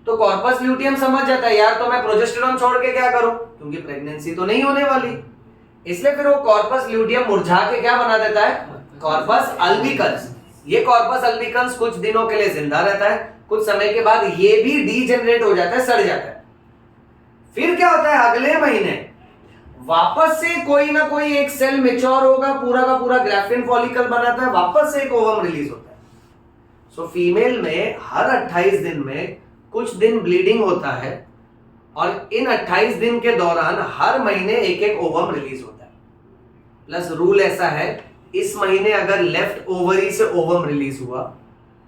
तो कॉर्पस ल्यूटियम समझ जाता है यार तो मैं प्रोजेस्टेरॉन छोड़ के क्या करूं, क्योंकि प्रेगनेंसी तो नहीं होने वाली, इसलिए फिर वो कॉर्पस ल्यूटियम मुरझा के क्या बना देता है, कॉर्पस अल्बिकन्स। ये कॉर्पस अल्बिकन्स कुछ दिनों के लिए जिंदा रहता है, कुछ समय के बाद ये भी डीजेनरेट हो जाता है, सड़ जाता है। फिर क्या होता है, अगले महीने वापस से कोई ना कोई एक सेल मैच्योर होगा, पूरा का पूरा ग्राफिन फॉलिकल बनाता है, वापस से एक ओवम रिलीज होता है। सो फीमेल में हर 28 दिन में कुछ दिन ब्लीडिंग होता है, और इन 28 दिन के दौरान हर महीने एक एक ओवम रिलीज होता है। प्लस रूल ऐसा है, इस महीने अगर लेफ्ट ओवरी से ओवम रिलीज हुआ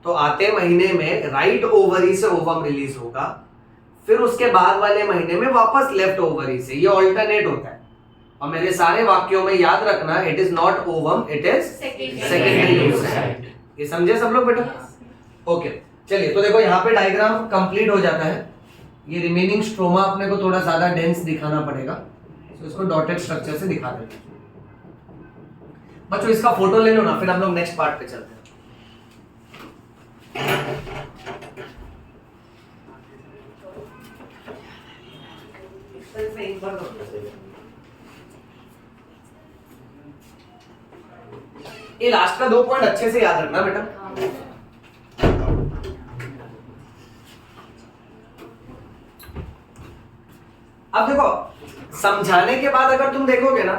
तो आते महीने में राइट ओवरी से ओवम रिलीज होगा, फिर उसके बाद वाले महीने में वापस लेफ्ट ओवरी से, ये ऑल्टरनेट होता है। और मेरे सारे वाक्यों में याद रखना, it is not ovum, it is secondary oocyte। ये समझे सब लोग बेटा? ओके, चलिए तो देखो यहाँ पे डायग्राम कंप्लीट हो जाता है। ये रिमेनिंग स्ट्रोमा अपने को थोड़ा ज्यादा डेंस दिखाना पड़ेगा, तो इसको डॉटेड स्ट्रक्चर से दिखा देते हैं। बच्चों इसका फोटो ले लो ना, फिर हम लोग नेक्स्ट पार्ट पे चलते हैं। ये लास्ट का 2 पॉइंट अच्छे से याद रखना बेटा। अब देखो, समझाने के बाद अगर तुम देखोगे ना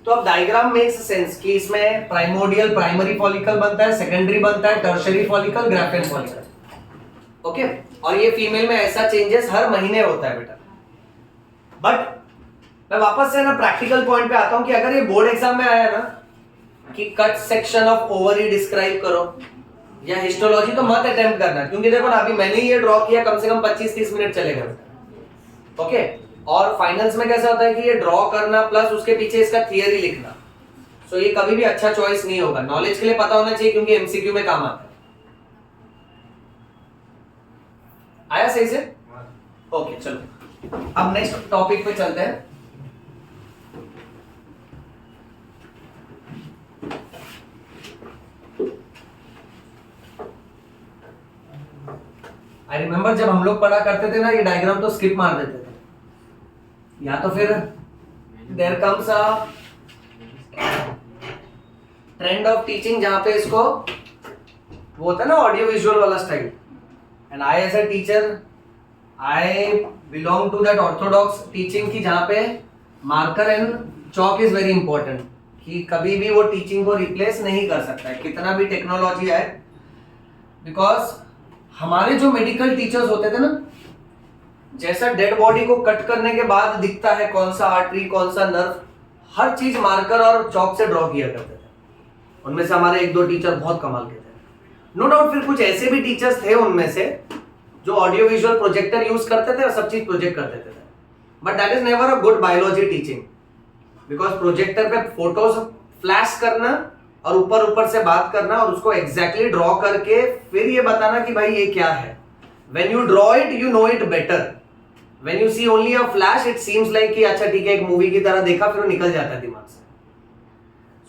तो अब डायग्राम मेक्स सेंस कि इसमें प्राइमोडियल प्राइमरी फॉलिकल बनता है, सेकेंडरी बनता है, tertiary follicle, graphene follicle, okay. और ये फीमेल में ऐसा चेंजेस हर महीने होता है बेटा। बट मैं वापस से ना प्रैक्टिकल पॉइंट पे आता हूं कि अगर ये बोर्ड एग्जाम में आया ना कि cut section of ovary describe करो या हिस्टोलॉजी, तो मत अटेम्प्ट करना, क्योंकि देखो ना अभी मैंने ये ड्रॉ किया, कम से कम 25-30 मिनट चलेगा, ओके। और फाइनल्स में कैसा होता है कि ये ड्रॉ करना प्लस उसके पीछे इसका थियरी लिखना, सो ये कभी भी अच्छा चॉइस नहीं होगा। नॉलेज के लिए पता होना चाहिए, क्योंकि एमसीक्यू में काम आता है। आया सही से? ओके चलो अब नेक्स्ट टॉपिक पे चलते हैं। आई रिमेम्बर जब हम लोग पढ़ा करते थे ना, ये डायग्राम तो स्किप मार देते थे, या तो फिर there comes a trend of teaching जहां पे इसको वो होता है ना ऑडियो विजुअल वाला style, and I as a teacher I belong to that orthodox teaching की जहां पे marker and chalk is very important, कि कभी भी वो टीचिंग को रिप्लेस नहीं कर सकता है कितना भी टेक्नोलॉजी आए। बिकॉज हमारे जो मेडिकल टीचर्स होते थे ना, जैसा डेड बॉडी को कट करने के बाद दिखता है कौन सा आर्टरी कौन सा नर्व, हर चीज मार्कर और चॉक से ड्रॉ किया करते थे। उनमें से हमारे 1-2 टीचर बहुत कमाल के थे, नो डाउट। फिर कुछ ऐसे भी टीचर्स थे उनमें से जो ऑडियो विजुअल प्रोजेक्टर यूज करते थे और सब चीज प्रोजेक्ट करते थे, but that is never a good biology teaching, because projector पे फोटोज फ्लैश करना और ऊपर से बात करना और उसको एग्जैक्टली ड्रॉ करके फिर ये बताना कि भाई ये क्या है। When you draw it, you know it better. When you see only a flash, it seems like कि अच्छा ठीक है एक मूवी की तरह देखा, फिर वो निकल जाता है दिमाग से।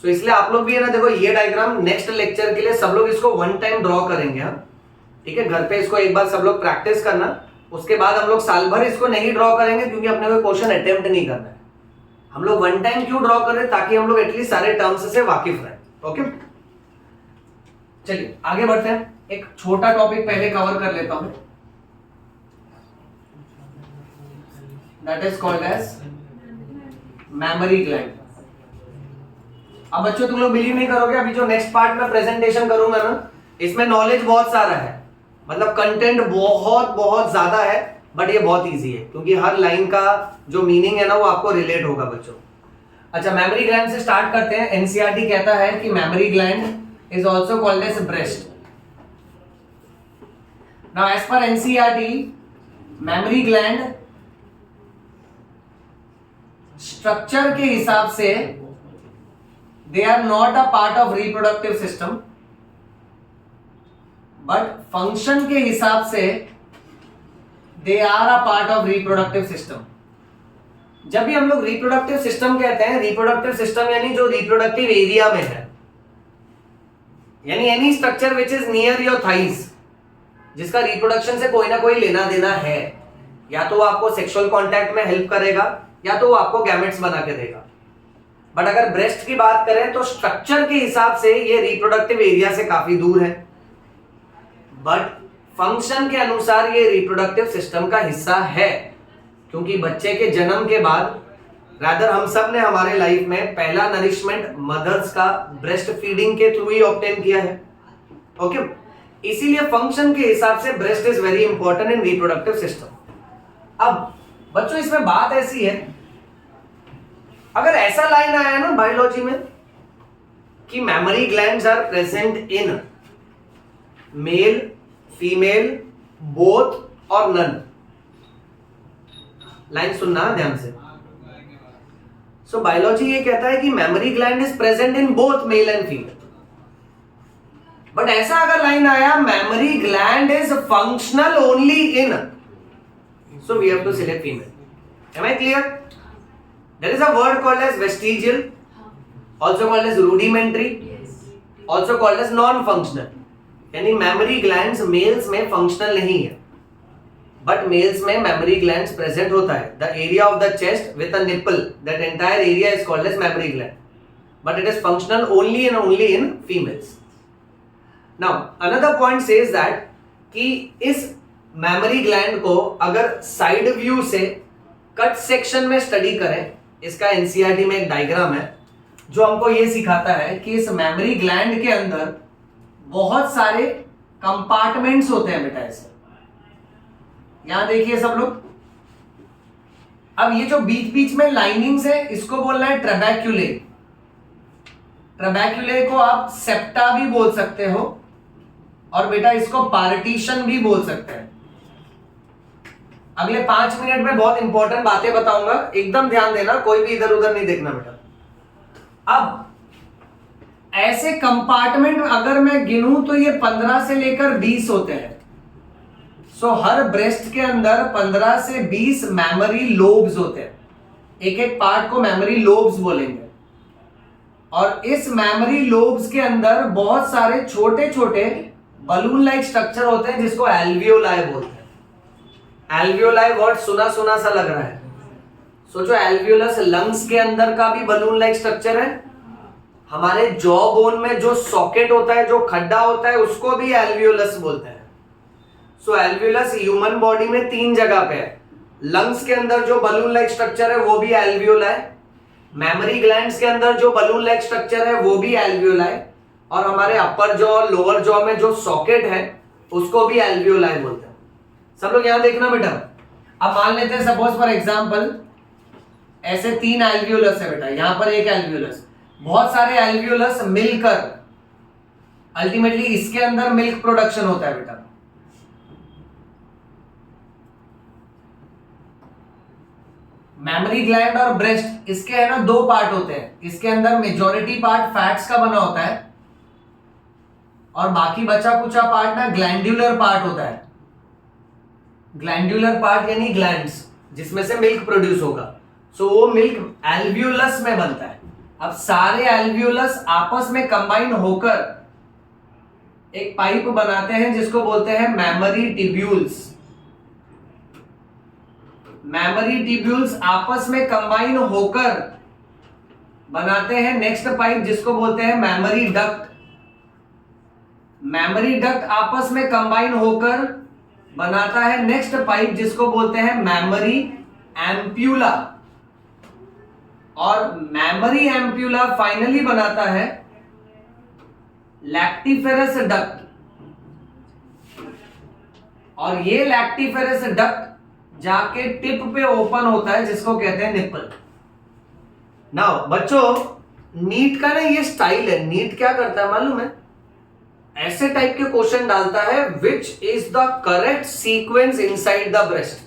So इसलिए आप लोग भी है ना, देखो ये डायग्राम नेक्स्ट लेक्चर के लिए सब लोग इसको 1 टाइम ड्रॉ करेंगे, हाँ ठीक है। घर पे इसको एक बार सब लोग प्रैक्टिस करना, उसके बाद हम लोग साल भर इसको नहीं ड्रॉ करेंगे, क्योंकि अपने को क्वेश्चन अटेम्प्ट नहीं करना है। हम लोग 1 टाइम क्यों ड्रॉ कर रहे हैं, ताकि हम लोग एटलीस्ट सारे टर्म्स से वाकिफ रहे, ओके। चलिए आगे बढ़ते हैं, एक छोटा टॉपिक पहले कवर कर लेता हूं। That is called as mammary gland. अब बच्चों तुम लोग बिलीव नहीं करोगे, अभी जो नेक्स्ट पार्ट में प्रेजेंटेशन करूंगा ना, इसमें नॉलेज बहुत सारा है, मतलब कंटेंट बहुत बहुत ज्यादा है, बट ये बहुत इजी है क्योंकि हर लाइन का जो मीनिंग है ना वो आपको रिलेट होगा बच्चों। अच्छा, मेमोरी ग्लैंड से स्टार्ट करते हैं। एनसीईआरटी कहता है कि mammary gland is also called as breast. Now as per NCERT, mammary gland structure के हिसाब से they are not a part of reproductive system, but function के हिसाब से they are a part of reproductive system. जब भी हम लोग रिप्रोडक्टिव सिस्टम कहते हैं, रिप्रोडक्टिव सिस्टम यानी जो रिप्रोडक्टिव एरिया में है, यानी any structure which is near your thighs, जिसका रिप्रोडक्शन से कोई ना कोई लेना देना है, या तो वो आपको सेक्सुअल कांटेक्ट में हेल्प करेगा या तो वो आपको गैमेट्स बना के देगा। बट अगर ब्रेस्ट की बात करें तो स्ट्रक्चर के हिसाब से ये रिप्रोडक्टिव एरिया से काफी दूर है, बट फंक्शन के अनुसार ये रिप्रोडक्टिव सिस्टम का हिस्सा है, क्योंकि बच्चे के जन्म के बाद रादर हम सब ने हमारे लाइफ में पहला नरिशमेंट मदर्स का ब्रेस्ट फीडिंग के थ्रू ही ऑब्टेन किया है। ओके, इसीलिए फंक्शन के हिसाब से breast is very important in reproductive system. अब बच्चों इसमें बात ऐसी है, अगर ऐसा लाइन आया है ना बायोलॉजी में कि mammary glands are present in male, female, both और नन, लाइन सुनना ध्यान से। सो बायोलॉजी ये कहता है कि mammary gland is present in both male and female, but ऐसा अगर लाइन आया mammary gland is functional only in, so we have to select female. Am I clear? There is a word called as vestigial, also called as rudimentary, also called as non-functional. यानी mammary glands males में functional नहीं है, but males में mammary glands present होता है। The area of the chest with a nipple, that entire area is called as mammary gland, but it is functional only and only in females. Now another point says that कि इस mammary gland को अगर side view से cut section में study करें, इसका NCERT में एक डायग्राम है जो हमको ये सिखाता है कि इस मेमोरी ग्लैंड के अंदर बहुत सारे कंपार्टमेंट्स होते हैं बेटा। ऐसे यहां देखिए सब लोग, अब ये जो बीच बीच में लाइनिंग्स है इसको बोलना है ट्रेबैक्यूले। ट्रेबैक्यूले को आप सेप्टा भी बोल सकते हो और बेटा इसको पार्टीशन भी बोल सकते हैं। अगले 5 मिनट में बहुत इंपॉर्टेंट बातें बताऊंगा, एकदम ध्यान देना, कोई भी इधर उधर नहीं देखना बेटा। अब ऐसे कंपार्टमेंट अगर मैं गिनूं तो ये 15 से लेकर 20 होते हैं। सो हर ब्रेस्ट के अंदर 15 से 20 मेमोरी लोब्स होते हैं। एक एक पार्ट को मेमोरी लोब्स बोलेंगे, और इस मेमोरी लोब्स के अंदर बहुत सारे छोटे छोटे बलून लाइक स्ट्रक्चर होते हैं जिसको एल्वियोलाई बोलते हैं। एल्वियोलाई वर्ड सुना सुना सा लग रहा है, सोचो एल्वियोलस लंग्स के अंदर का भी बलून लाइक स्ट्रक्चर है। हमारे जॉ बोन में जो सॉकेट होता है, जो खड्डा होता है, उसको भी एल्वियोलस बोलते हैं। सो एल्वियोलस ह्यूमन बॉडी में 3 जगह पे है। लंग्स के अंदर जो बलून लाइक स्ट्रक्चर है वो भी एल्वियोलाई, मेमोरी ग्लैंड्स के अंदर जो बलून लाइक स्ट्रक्चर है वो भी एल्वियोलाई, और हमारे अपर जॉ और लोअर जॉ में जो सॉकेट है उसको भी एल्वियोलाई बोलते हैं। सब लोग यहां देखना बेटा। अब मान लेते हैं सपोज फॉर एग्जांपल ऐसे 3 एल्वियोलस है बेटा, यहां पर एक एल्वियोलस, बहुत सारे एल्वियोलस मिलकर अल्टीमेटली इसके अंदर मिल्क प्रोडक्शन होता है बेटा। मेमोरी ग्लैंड और ब्रेस्ट, इसके है ना 2 पार्ट होते हैं। इसके अंदर मेजॉरिटी पार्ट फैट्स का बना होता है और बाकी बचा कुचा पार्ट ना ग्लैंड्यूलर पार्ट होता है। ग्लैंड्यूलर पार्ट यानी ग्लैंड्स, जिसमें से मिल्क प्रोड्यूस होगा। सो वो मिल्क एल्वियोलस में बनता है। अब सारे एल्वियोलस आपस में कंबाइन होकर एक पाइप बनाते हैं जिसको बोलते हैं मेमोरी ट्यूब्यूल्स। मेमोरी ट्यूब्यूल्स आपस में कंबाइन होकर बनाते हैं नेक्स्ट पाइप जिसको बोलते हैं मेमोरी डक्ट। मेमोरी डक्ट आपस में कंबाइन होकर बनाता है नेक्स्ट पाइप जिसको बोलते हैं मेमोरी एम्प्यूला, और मैमरी एम्प्यूला फाइनली बनाता है लैक्टिफेरस डक्ट, और ये लैक्टिफेरस डक्ट जाके टिप पे ओपन होता है जिसको कहते हैं निप्पल। नाउ बच्चों, नीट का ना ये स्टाइल है, नीट क्या करता है मालूम है, ऐसे टाइप के क्वेश्चन डालता है which is the correct sequence inside the breast.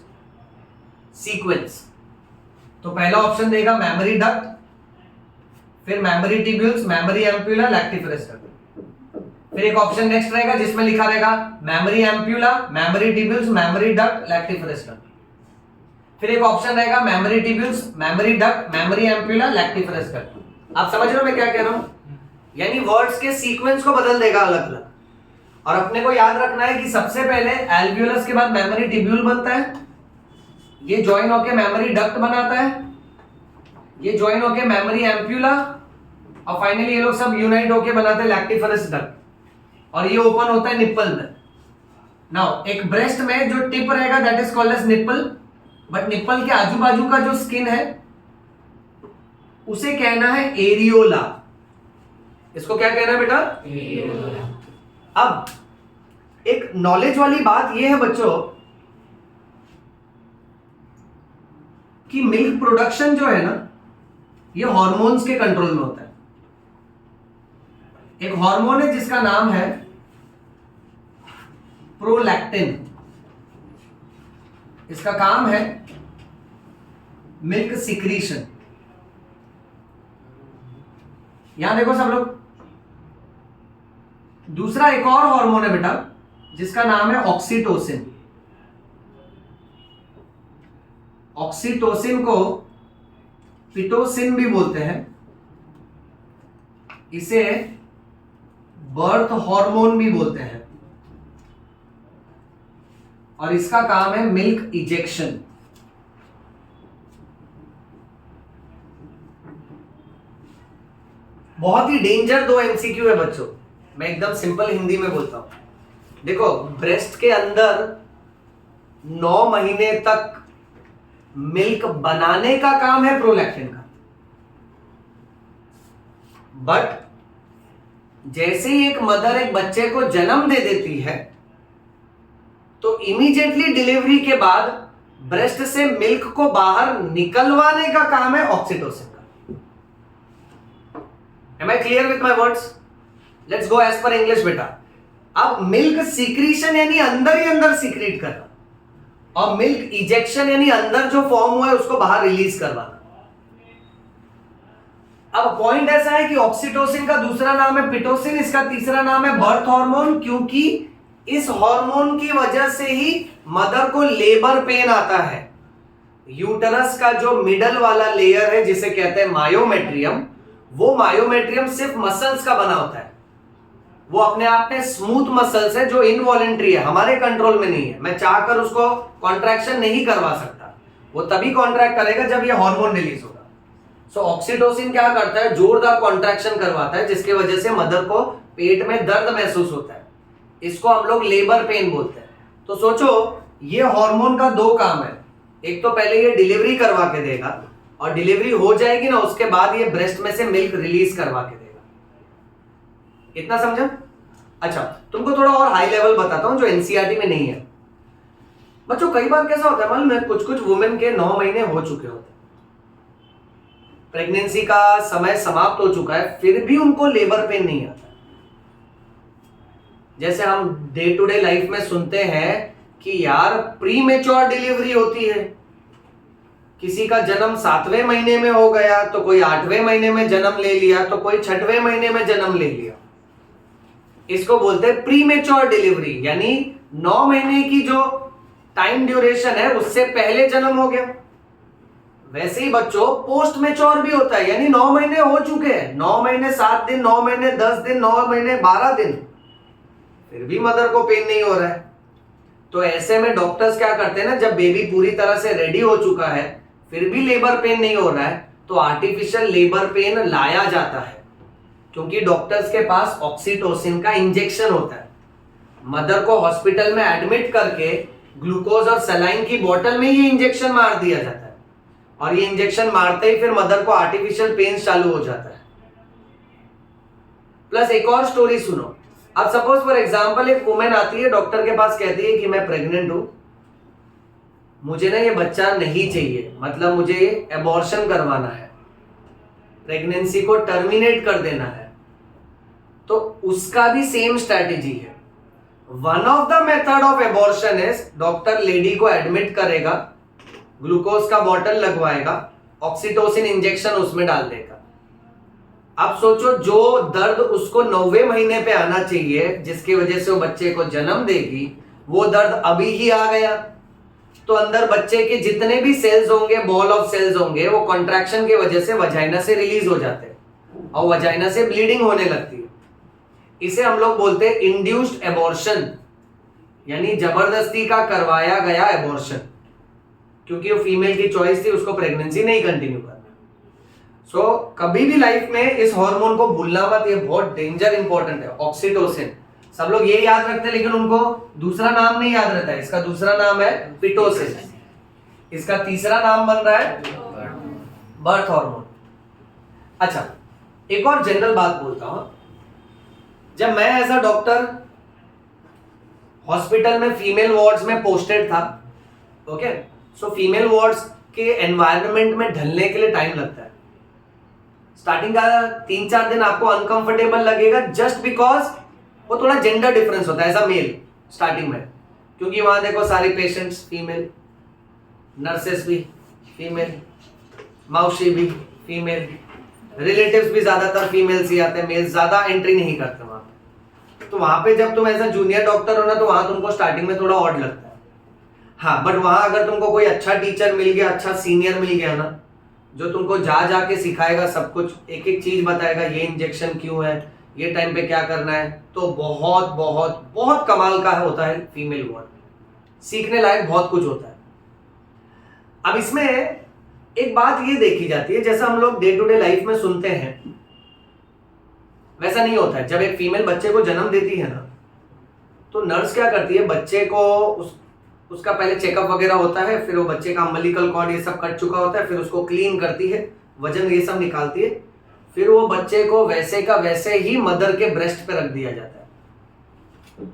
Sequence तो पहला ऑप्शन देगा मैमरी डक्ट, फिर memory tubules, memory ampulla, lactiferous duct. फिर एक ऑप्शन नेक्स्ट रहेगा जिसमें लिखा रहेगा memory ampulla, memory tubules, memory duct, lactiferous duct. फिर एक ऑप्शन रहेगा memory tubules, memory duct, memory ampulla, lactiferous duct. आप समझ रहे हो मैं क्या कह रहा हूं? यानी वर्ड्स के सीक्वेंस को बदल देगा अलग अलग, और अपने को याद रखना है कि सबसे पहले एल्वियोलस के बाद मैमरी ट्यूब्यूल बनता है, ये ज्वाइन होके मैमरी डक्ट बनाता है, ये ज्वाइन होके मैमरी एम्प्यूला, और फाइनली ये लोग सब यूनाइट होके बनाते हैं लैक्टिफेरस डक्ट, और ये ओपन होता है निप्पल में। नाउ एक ब्रेस्ट में जो टिप रहेगा that is called as nipple, but nipple के आजू बाजू का जो स्किन है उसे कहना है एरियोला। इसको क्या कहना है बेटा? एरियोला। अब एक नॉलेज वाली बात यह है बच्चों कि मिल्क प्रोडक्शन जो है ना, ये हार्मोन्स के कंट्रोल में होता है। एक हार्मोन है जिसका नाम है प्रोलैक्टिन, इसका काम है मिल्क सिक्रीशन। यहां देखो सब लोग, दूसरा एक और हार्मोन है बेटा जिसका नाम है ऑक्सीटोसिन। ऑक्सीटोसिन को पिटोसिन भी बोलते हैं, इसे बर्थ हार्मोन भी बोलते हैं, और इसका काम है मिल्क इजेक्शन। बहुत ही डेंजर दो एमसीक्यू है बच्चों, मैं एकदम सिंपल हिंदी में बोलता हूं। देखो, ब्रेस्ट के अंदर 9 महीने तक मिल्क बनाने का काम है प्रोलैक्टिन का, बट जैसे ही एक मदर एक बच्चे को जन्म दे देती है तो इमीडिएटली डिलीवरी के बाद ब्रेस्ट से मिल्क को बाहर निकलवाने का काम है ऑक्सीटोसिन का। Am I clear with my words? Let's go as per English बेटा। अब मिल्क सीक्रीशन यानी अंदर ही अंदर सीक्रेट करना, और मिल्क इजेक्शन यानी अंदर जो फॉर्म हुआ है उसको बाहर रिलीज करवाना। अब पॉइंट ऐसा है कि ऑक्सीटोसिन का दूसरा नाम है पिटोसिन, इसका तीसरा नाम है बर्थ हार्मोन, क्योंकि इस हार्मोन की वजह से ही मदर को लेबर पेन आता है। यूटरस का जो मिडल वाला लेयर है जिसे कहते हैं मायोमेट्रियम, वो मायोमेट्रियम सिर्फ मसल्स का बना होता है, वो अपने आप में स्मूथ मसल्स है जो इनवॉलेंट्री है, हमारे कंट्रोल में नहीं है। मैं चाहकर उसको कॉन्ट्रैक्शन नहीं करवा सकता, वो तभी कॉन्ट्रैक्ट करेगा जब ये हार्मोन रिलीज होगा। सो ऑक्सीटोसिन क्या करता है, जोरदार कॉन्ट्रैक्शन करवाता है जिसकी वजह से मदर को पेट में दर्द महसूस होता है, इसको हम लोग लेबर पेन बोलते हैं। तो सोचो, ये हार्मोन का 2 काम है, एक तो पहले ये डिलीवरी करवा के देगा, और डिलीवरी हो जाएगी ना उसके बाद ये ब्रेस्ट में से मिल्क रिलीज करवा के देगा। इतना समझा? अच्छा, तुमको थोड़ा और हाई लेवल बताता हूं जो एनसीईआरटी में नहीं है। बच्चों, कई बार कैसा होता है मालूम है, कुछ कुछ वुमेन के 9 महीने हो चुके होते हैं, प्रेगनेंसी का समय समाप्त हो चुका है, फिर भी उनको लेबर पेन नहीं आता। जैसे हम डे टू डे लाइफ में सुनते हैं कि यार प्री मेच्योर डिलीवरी होती है, किसी का जन्म 7वें महीने में हो गया, तो कोई 8वें महीने में जन्म ले लिया, तो कोई 6वें महीने में जन्म ले लिया। इसको बोलते हैं प्री मेच्योर डिलीवरी, यानी 9 महीने की जो टाइम ड्यूरेशन है उससे पहले जन्म हो गया। वैसे ही बच्चों पोस्ट मेच्योर भी होता है, यानी 9 महीने हो चुके हैं, 9 महीने 7 दिन, 9 महीने 10 दिन, 9 महीने 12 दिन, फिर भी मदर को पेन नहीं हो रहा है। तो ऐसे में डॉक्टर्स क्या करते हैं ना, जब बेबी पूरी तरह से रेडी हो चुका है फिर भी लेबर पेन नहीं हो रहा है, तो आर्टिफिशियल लेबर पेन लाया जाता है, क्योंकि डॉक्टर्स के पास ऑक्सीटोसिन का इंजेक्शन होता है। मदर को हॉस्पिटल में एडमिट करके ग्लूकोज और सलाइन की बोतल में ये इंजेक्शन मार दिया जाता है, और ये इंजेक्शन मारते ही फिर मदर को आर्टिफिशियल पेन चालू हो जाता है। प्लस एक और स्टोरी सुनो। अब सपोज फॉर एग्जांपल एक वुमेन आती है डॉक्टर के पास, कहती है कि मैं प्रेग्नेंट हूं, मुझे ना ये बच्चा नहीं चाहिए, मतलब मुझे एबॉर्शन करवाना है, प्रेगनेंसी को टर्मिनेट कर देना है। तो उसका भी सेम स्ट्रैटेजी है। One of the method of abortion is doctor lady को एडमिट करेगा, ग्लूकोज का बॉटल लगवाएगा, ऑक्सीटोसिन इंजेक्शन उसमें डाल देगा। अब सोचो जो दर्द उसको 9वें महीने पे आना चाहिए, जिसकी वजह से वो बच्चे को जन्म देगी, वो दर्द अभी ही आ गया। तो अंदर बच्चे के जितने भी सेल्स होंगे, बॉल ऑफ सेल्स होंगे, वो कॉन्ट्रैक्शन की वजह से वजाइना से रिलीज हो जाते हैं और वजाइना से ब्लीडिंग होने लगती है। इसे हम लोग बोलते हैं इंड्यूस्ड एबॉर्शन, यानी जबरदस्ती का करवाया गया एबॉर्शन, क्योंकि वो फीमेल की चॉइस थी, उसको प्रेगनेंसी नहीं कंटिन्यू करना। सो कभी भी लाइफ में इस हार्मोन को भूलना मत, ये बहुत डेंजर इंपॉर्टेंट है, ऑक्सीटोसिन। सब लोग ये याद रखते हैं लेकिन उनको दूसरा नाम नहीं याद रहता है। इसका दूसरा नाम है पिटोसिन, इसका तीसरा नाम बन रहा है बर्थ हार्मोन। अच्छा, एक और जनरल बात बोलता हूं। जब मैं एज अ डॉक्टर हॉस्पिटल में फीमेल वार्ड्स में पोस्टेड था, ओके, सो फीमेल वार्ड्स के एनवायरनमेंट में ढलने के लिए टाइम लगता है। स्टार्टिंग का 3-4 दिन आपको अनकंफर्टेबल लगेगा, जस्ट बिकॉज वो थोड़ा जेंडर डिफरेंस होता है एज अ मेल स्टार्टिंग में, क्योंकि वहां देखो सारी पेशेंट्स फीमेल, नर्सेस भी फीमेल, मौसी भी फीमेल, रिलेटिव्स भी ज्यादातर फीमेल्स ही आते हैं, मेल्स ज्यादा एंट्री नहीं करते वहां पे। तो वहां पे जब तुम एज अ जूनियर डॉक्टर हो ना, तो वहां तुमको स्टार्टिंग में थोड़ा ऑड लगता है। हाँ, बट वहां अगर तुमको कोई अच्छा टीचर मिल गया, अच्छा सीनियर मिल गया ना, जो तुमको जा जाके सिखाएगा सब कुछ, एक एक चीज बताएगा, ये इंजेक्शन क्यों है, ये टाइम पे क्या करना है, तो बहुत बहुत बहुत कमाल का होता है फीमेल वार्ड, सीखने लायक बहुत कुछ होता है। अब इसमें एक बात ये देखी जाती है, जैसा हम लोग डे टू डे लाइफ में सुनते हैं वैसा नहीं होता है। जब एक फीमेल बच्चे को जन्म देती है ना, तो नर्स क्या करती है, बच्चे को उसका पहले चेकअप वगैरह होता है, फिर वो बच्चे का अम्बिलिकल कॉर्ड ये सब कट चुका होता है, फिर उसको क्लीन करती है, वजन ये सब निकालती है, फिर वो बच्चे को वैसे का वैसे ही मदर के ब्रेस्ट पे रख दिया जाता है।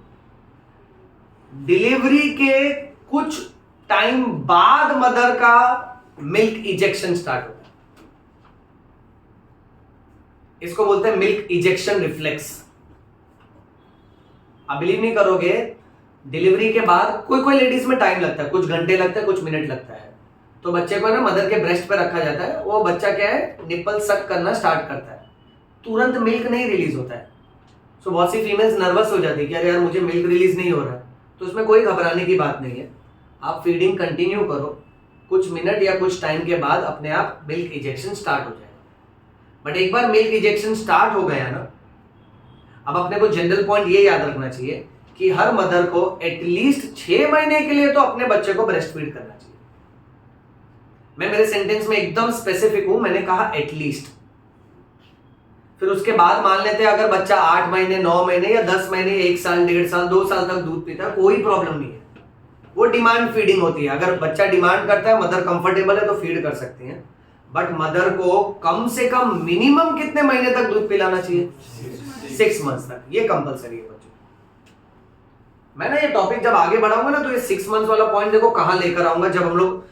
डिलीवरी के कुछ टाइम बाद मदर का मिल्क इजेक्शन स्टार्ट होता है, इसको बोलते हैं मिल्क इजेक्शन रिफ्लेक्स। आप बिलीव नहीं करोगे, डिलीवरी के बाद कोई लेडीज में टाइम लगता है, कुछ घंटे लगते हैं, कुछ मिनट लगता है, तो बच्चे को ना मदर के ब्रेस्ट पे रखा जाता है, वो बच्चा क्या है, निप्पल सक करना स्टार्ट करता है, तुरंत मिल्क नहीं रिलीज होता है। सो बहुत सी फीमेल्स नर्वस हो जाती है कि अरे यार मुझे मिल्क रिलीज नहीं हो रहा है। तो इसमें कोई घबराने की बात नहीं है, आप फीडिंग कंटिन्यू करो, कुछ मिनट या कुछ टाइम के बाद अपने आप मिल्क इजेक्शन स्टार्ट हो जाएगा। बट एक बार मिल्क इजेक्शन स्टार्ट हो गया ना, अब अपने को जनरल पॉइंट ये याद रखना चाहिए कि हर मदर को एटलीस्ट 6 महीने के लिए तो अपने बच्चे को ब्रेस्ट फीड करना चाहिए। मैं मेरे सेंटेंस में एकदम स्पेसिफिक हूं, मैंने कहा एटलीस्ट। फिर उसके बाद मान लेते हैं अगर बच्चा 8 महीने, 9 महीने या 10 महीने, 1 साल, 1.5 साल, 2 साल तक दूध पीता है, कोई प्रॉब्लम नहीं है, वो डिमांड फीडिंग होती है। अगर बच्चा डिमांड करता है, मदर कंफर्टेबल है तो फीड कर सकती है, बट मदर को कम से कम मिनिमम कितने महीने तक दूध पिलाना चाहिए? 6 मंथ्स तक, ये कंपलसरी है बच्चों। मैं ना ये टॉपिक जब आगे बढ़ाऊंगा ना, तो ये 6 मंथ्स वाला पॉइंट देखो कहां लेकर आऊंगा, जब हम लोग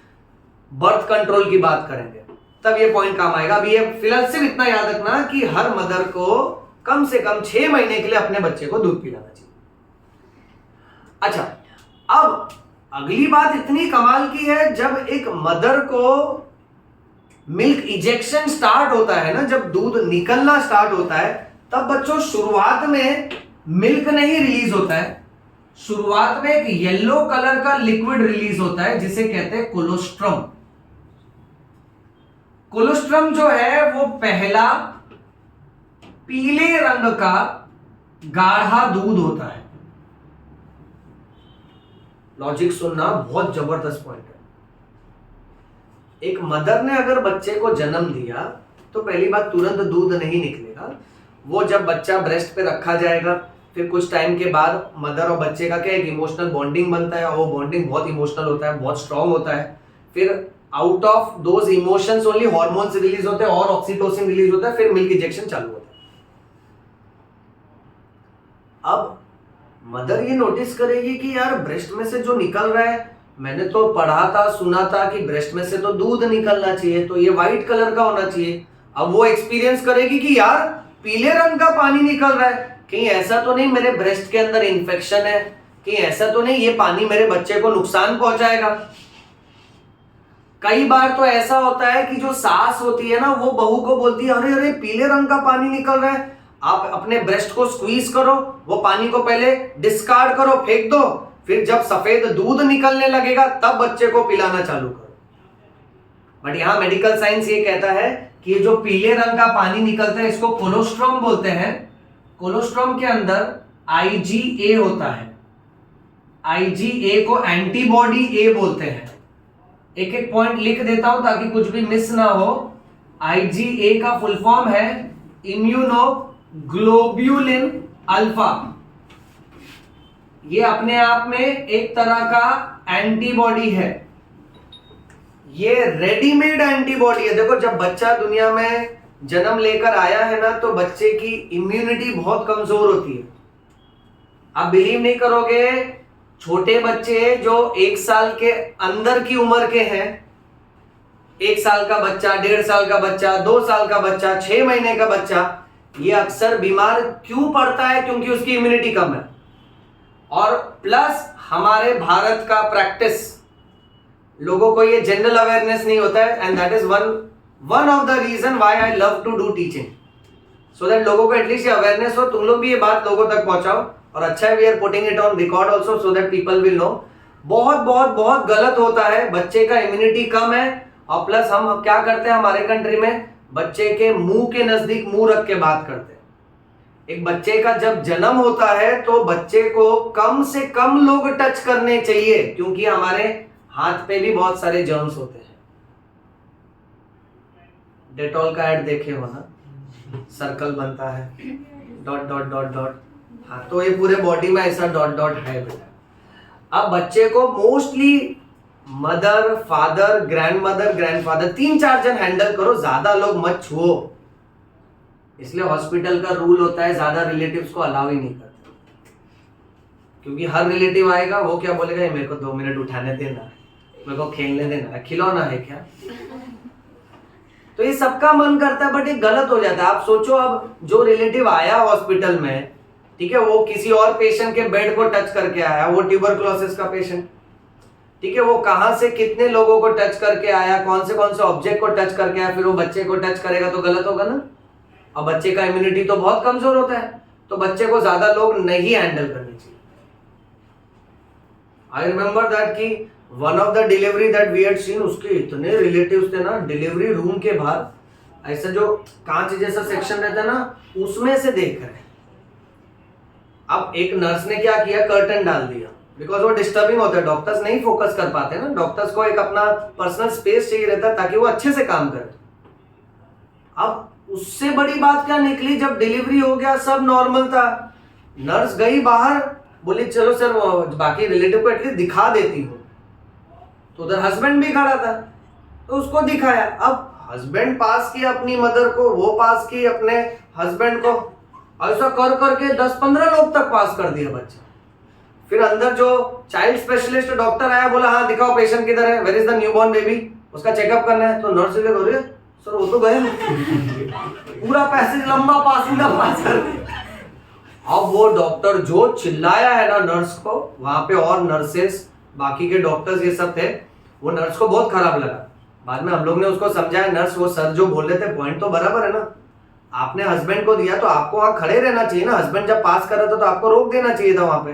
बर्थ कंट्रोल की बात करेंगे तब ये पॉइंट काम आएगा। अभी ये फिलहाल सिर्फ इतना याद रखना कि हर मदर को कम से कम 6 महीने के लिए अपने बच्चे को दूध पिलाना चाहिए। अच्छा, अब अगली बात इतनी कमाल की है, जब एक मदर को मिल्क इजेक्शन स्टार्ट होता है ना, जब दूध निकलना स्टार्ट होता है, तब बच्चों शुरुआत में मिल्क नहीं रिलीज होता है, शुरुआत में एक येलो कलर का लिक्विड रिलीज होता है जिसे कहते हैं कोलोस्ट्रम। कोलोस्ट्रम जो है वो पहला पीले रंग का गाढ़ा दूध होता है। लॉजिक सुनना, बहुत जबरदस्त पॉइंट है। एक मदर ने अगर बच्चे को जन्म दिया तो पहली बात तुरंत दूध नहीं निकलेगा, वो जब बच्चा ब्रेस्ट पे रखा जाएगा, फिर कुछ टाइम के बाद मदर और बच्चे का क्या एक इमोशनल बॉन्डिंग बनता है, और वो बॉन्डिंग बहुत इमोशनल होता है, बहुत स्ट्रांग होता है। फिर out of those emotions only hormones release होते हैं और ऑक्सीटोसिन रिलीज होता है, फिर मिल्क इंजेक्शन चालू होता है। अब मदर ये नोटिस करेगी कि यार ब्रेस्ट में से जो निकल रहा है, मैंने तो पढ़ा था सुना था कि ब्रेस्ट में से तो दूध निकलना चाहिए, तो ये व्हाइट कलर का होना चाहिए। अब वो एक्सपीरियंस करेगी कि यार पीले रंग का पानी निकल रहा है, कहीं ऐसा तो नहीं मेरे ब्रेस्ट के अंदर इन्फेक्शन है, कहीं ऐसा तो नहीं ये पानी मेरे बच्चे को नुकसान पहुंचाएगा। कई बार तो ऐसा होता है कि जो सास होती है ना, वो बहू को बोलती है अरे अरे पीले रंग का पानी निकल रहा है, आप अपने ब्रेस्ट को स्क्वीज करो, वो पानी को पहले डिस्कार्ड करो, फेंक दो, फिर जब सफेद दूध निकलने लगेगा तब बच्चे को पिलाना चालू करो। बट यहां मेडिकल साइंस ये कहता है कि ये जो पीले रंग का पानी निकलता है इसको कोलोस्ट्रॉम बोलते हैं। कोलोस्ट्रॉम के अंदर IgA होता है, IgA को एंटीबॉडी ए बोलते हैं। एक एक पॉइंट लिख देता हूं ताकि कुछ भी मिस ना हो। IgA का फुल फॉर्म है इम्यूनोग्लोब्यूलिन अल्फा। ये अपने आप में एक तरह का एंटीबॉडी है, ये रेडीमेड एंटीबॉडी है। देखो जब बच्चा दुनिया में जन्म लेकर आया है ना, तो बच्चे की इम्यूनिटी बहुत कमजोर होती है। आप बिलीव नहीं करोगे, छोटे बच्चे जो 1 साल के अंदर की उम्र के हैं, 1 साल का बच्चा, 1.5 साल का बच्चा, 2 साल का बच्चा, 6 महीने का बच्चा, ये अक्सर बीमार क्यों पड़ता है? क्योंकि उसकी इम्यूनिटी कम है। और प्लस हमारे भारत का प्रैक्टिस, लोगों को ये जनरल अवेयरनेस नहीं होता है, and that is one of the reason why I love to do teaching, so that लोगों को एटलीस्ट ये अवेयरनेस हो। तुम लोग भी ये बात लोगों तक पहुंचाओ, और अच्छा है we are putting it on record also so that people will know. बहुत बहुत बहुत गलत होता है, बच्चे का इम्यूनिटी कम है, और प्लस हम क्या करते हैं हमारे कंट्री में, बच्चे के मुंह के नजदीक मुंह रख के बात करते हैं। एक बच्चे का जब जन्म होता है तो बच्चे को कम से कम लोग टच करने चाहिए, क्योंकि हमारे हाथ पे भी बहुत सारे जर्म्स होते हैं। डेटॉल का ऐड देखे हो ना, सर्कल बनता है, डॉट डॉट डॉट डॉट, हाँ तो ये पूरे बॉडी में ऐसा डॉट डॉट है बेटा। अब बच्चे को mostly mother, father, grandmother, grandfather, 3-4 जन हैंडल करो, ज्यादा लोग मत छुओ। इसलिए हॉस्पिटल का रूल होता है ज्यादा रिलेटिव्स को अलाउ ही नहीं करते, क्योंकि हर रिलेटिव आएगा वो क्या बोलेगा, ये मेरे को 2 मिनट उठाने देना, मेरे को खेलने देना, खिलौना है क्या? तो ये सबका मन करता है, बट ये गलत हो जाता है। आप सोचो, अब जो रिलेटिव आया हॉस्पिटल में, ठीक है, वो किसी और पेशेंट के बेड को टच करके आया, वो ट्यूबरकुलोसिस का पेशेंट, ठीक है, वो कहां से कितने लोगों को टच करके आया, कौन से ऑब्जेक्ट को टच करके आया, फिर वो बच्चे को टच करेगा तो गलत होगा ना। और बच्चे का इम्यूनिटी तो बहुत कमजोर होता है, तो बच्चे को ज्यादा लोग नहीं हैंडल करने चाहिए। आई रिमेम्बर दैट कि one of the delivery that we had seen, उसके इतने रिलेटिव्स थे ना, डिलीवरी रूम के बाहर ऐसा जो कांच जैसा सेक्शन रहता है ना, उसमें से देख रहे हैं। अब एक नर्स ने क्या किया, कर्टन डाल दिया, बिकॉज वो डिस्टर्बिंग होता है, डॉक्टर्स नहीं फोकस कर पाते ना, डॉक्टर्स को एक अपना पर्सनल स्पेस चाहिए रहता है ताकि वो अच्छे से काम करे। अब उससे बड़ी बात क्या निकली, जब डिलीवरी हो गया सब नॉर्मल था, नर्स गई बाहर, बोली चलो सर बाकी रिलेटिव को एटलीस्ट दिखा देती हूँ, तो उधर हस्बैंड भी खड़ा था तो उसको दिखाया। अब हस्बैंड पास किया अपनी मदर को, वो पास की अपने हस्बैंड को, ऐसा कर करके 10-15 लोग तक पास कर दिया बच्चा। फिर अंदर जो चाइल्ड स्पेशलिस्ट डॉक्टर आया, बोला हाँ दिखाओ पेशेंट किधर है, where is the newborn baby, उसका चेकअप करना है। तो नर्स ने बोले सर वो तो गया पूरा पैसेज लंबा पास कर दिया। अब वो डॉक्टर जो चिल्लाया है ना नर्स को, वहां पे और नर्सेस बाकी के डॉक्टर्स ये सब थे, वो नर्स को बहुत खराब लगा। बाद में हम लोग ने उसको समझाया, नर्स वो सर जो बोल रहे थे पॉइंट तो बराबर है ना, आपने हस्बैंड को दिया तो आपको वहां खड़े रहना चाहिए ना, हस्बैंड जब पास कर रहा था तो आपको रोक देना चाहिए था वहां पे।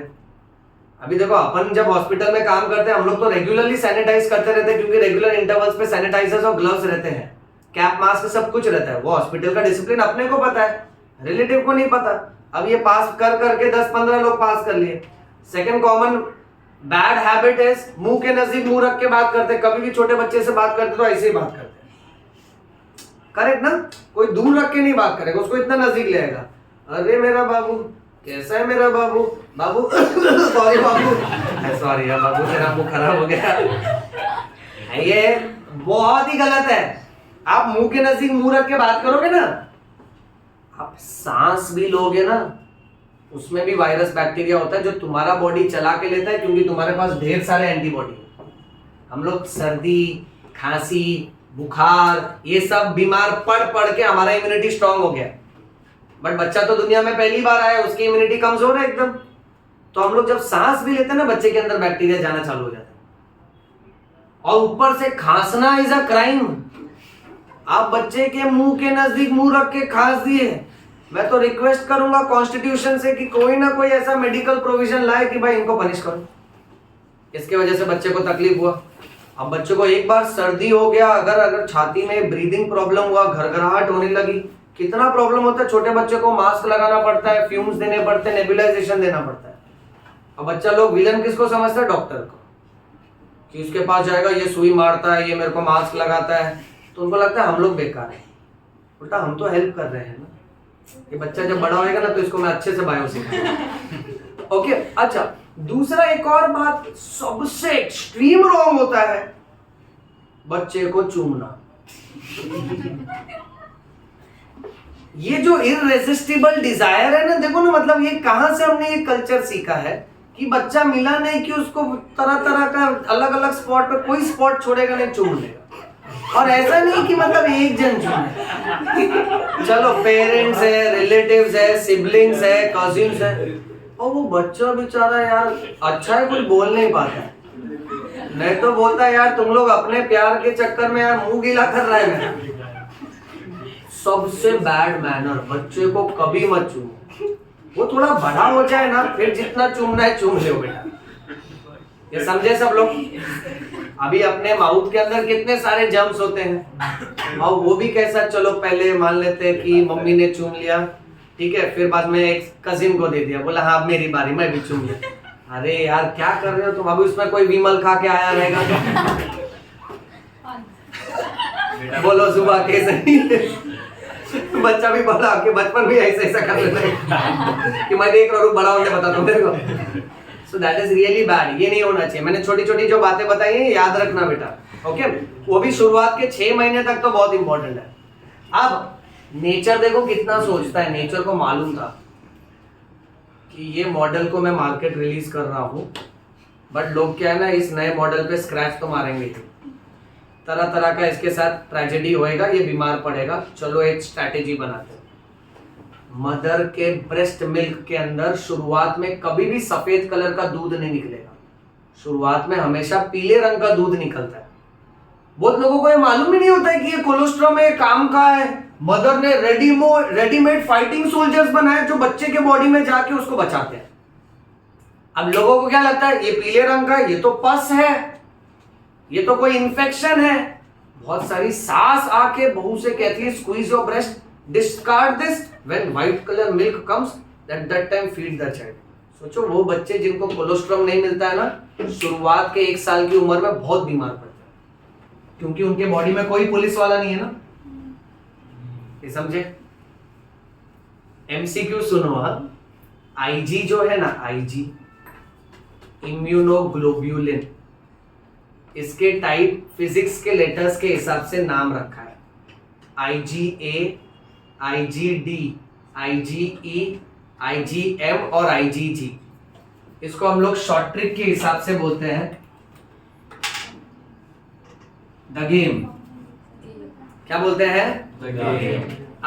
अभी देखो अपन जब हॉस्पिटल में काम करते हैं हम लोग तो रेगुलरली सैनिटाइज करते रहते हैं, क्योंकि रेगुलर इंटरवल्स पे सैनिटाइजर्स और ग्लव्स रहते हैं, कैप मास्क सब कुछ रहता है। वो हॉस्पिटल का डिसिप्लिन अपने को पता है, रिलेटिव को नहीं पता। अब ये पास कर करके 10-15 लोग पास कर लिए। Second common bad habit is मुंह के नजदीक मुंह रख के बात करते। कभी भी छोटे बच्चे से बात करते तो ऐसे ही बात करते, करेक्ट ना? कोई दूर रख के नहीं बात करेगा, उसको इतना नजदीक ले आएगा, अरे मेरा बाबू कैसा है, मेरा बाबू, बाबू सॉरी बाबू, सॉरी यार बाबू तेरा मुंह खराब हो गया। ये बहुत ही गलत है। आप मुंह के नजदीक मुंह रख के बात करोगे ना, आप सांस भी लोगे ना, उसमें भी वायरस बैक्टीरिया होता है जो तुम्हारा बॉडी चला के लेता है, क्योंकि तुम्हारे पास ढेर सारे एंटीबॉडी। हम लोग सर्दी, खांसी, बुखार, ये सब बीमार पड़ पड़ के हमारा इम्यूनिटी स्ट्रांग हो गया। बट बच्चा तो दुनिया में पहली बार आया, उसकी इम्यूनिटी कमजोर है एकदम। तो हम लोग जब सांस भी लेते हैं ना, बच्चे के अंदर बैक्टीरिया जाना चालू हो जाता है। और ऊपर से खांसना इज अ क्राइम। आप बच्चे के मुंह के नजदीक मुंह रख के खांस दिए। मैं तो रिक्वेस्ट करूंगा कॉन्स्टिट्यूशन से कि कोई ना कोई ऐसा मेडिकल प्रोविजन लाए कि भाई इनको पनिश करो, इसके वजह से बच्चे को तकलीफ हुआ। अब बच्चों को एक बार सर्दी हो गया, अगर छाती में ब्रीदिंग प्रॉब्लम हुआ, घरघराहट होने लगी, कितना प्रॉब्लम होता है। छोटे बच्चे को मास्क लगाना पड़ता है, फ्यूम्स देने पड़ते हैं, नेबुलाइजेशन देना पड़ता है। अब बच्चा लोग विलन किसको समझता है? डॉक्टर को, कि उसके पास जाएगा, ये सुई मारता है, ये मेरे को मास्क लगाता है, तो उनको लगता है हम लोग बेकार है। उल्टा हम तो हेल्प कर रहे हैं ना। ये बच्चा जब बड़ा होएगा ना, तो इसको मैं अच्छे से बायो सिखाऊंगा। ओके, अच्छा, दूसरा एक और बात सबसे एक्सट्रीम रॉन्ग होता है, बच्चे को चूमना। ये जो इररेसिस्टिबल डिजायर है ना, देखो ना, मतलब ये कहां से हमने ये कल्चर सीखा है कि बच्चा मिला नहीं कि उसको तरह तरह का अलग अलग स्पॉट पे, कोई स्पॉट छोड़ेगा नहीं, चूम लेगा। और ऐसा नहीं कि मतलब एक जन चूमे, चलो पेरेंट्स है, रिलेटिव्स है, सिबलिंग्स है, कजिन्स है, और वो बच्चा बेचारा यार अच्छा है कुछ बोल नहीं पाता है। नहीं तो बोलता है यार तुम लोग अपने प्यार के चक्कर में यार मुंह गीला कर रहा है मेरा। सबसे बैड मैनर, बच्चे को कभी मत चूमो। वो थोड़ा बड़ा हो जाए ना, फिर जितना चूमना है चूम लो बेटा। ये समझे सब लोग? अभी अपने माउथ के अंदर कितने सारे जर्म्स होते हैं, और वो भी कैसा, चलो पहले मान लेते हैं कि मम्मी ने चूम लिया, ठीक है, फिर बाद में एक कजिन को दे दिया, बोला हाँ मेरी बारी, मैं भी चूम लिया। अरे यार क्या कर रहे हो तुम? अभी उसमें कोई विमल खा के आया रहेगा तो बोलो सुबह कैसे बच्चा भी बड़ा के बचपन भी ऐसा ऐसा कर लेता है कि मैं देख रहा हूँ, बड़ा होने बता दो मेरे को। So that is really bad, ये नहीं होना चाहिए। मैंने छोटी छोटी जो बातें बताई हैं याद रखना बेटा, ओके? वो भी शुरुआत के 6 महीने तक तो बहुत इंपॉर्टेंट है। अब नेचर देखो कितना सोचता है, नेचर को मालूम था कि ये मॉडल को मैं मार्केट रिलीज कर रहा हूँ, बट लोग क्या है ना, इस नए मॉडल पे स्क्रैच तो मारेंगे ही, तरह तरह का इसके साथ ट्रेजेडी होएगा, ये बीमार पड़ेगा। चलो एक स्ट्रैटेजी बनाते हैं। मदर के ब्रेस्ट मिल्क के अंदर शुरुआत में कभी भी सफेद कलर का दूध नहीं निकलेगा, शुरुआत में हमेशा पीले रंग का दूध निकलता है। बहुत लोगों को ये मालूम ही नहीं होता है कि ये कोलेस्ट्रॉल में काम का है। मदर ने रेडीमेड फाइटिंग सोल्जर्स बनाए जो बच्चे के बॉडी में जाके उसको बचाते हैं। अब लोगों को क्या लगता है, ये पीले रंग का, ये तो पस है, ये तो कोई इन्फेक्शन है। बहुत सारी सास आके बहू से कहती है squeeze your breast, discard this, when white colour milk comes at that time feed the child. सोचो वो बच्चे जिनको कोलेस्ट्रॉल नहीं मिलता है ना, शुरुआत के 1 साल की उम्र में बहुत बीमार पड़ते हैं, क्योंकि उनके बॉडी में कोई पुलिस वाला नहीं है ना। ये समझे? एमसीक्यू सुनो। आईजी जो है ना, आईजी इम्यूनोग्लोब्यूलिन, इसके टाइप फिजिक्स के लेटर्स के हिसाब से नाम रखा है। IgA, IgD, IgE, IgM और IgG। इसको हम लोग शॉर्ट ट्रिक के हिसाब से बोलते हैं द गेम। क्या बोलते हैं? The game.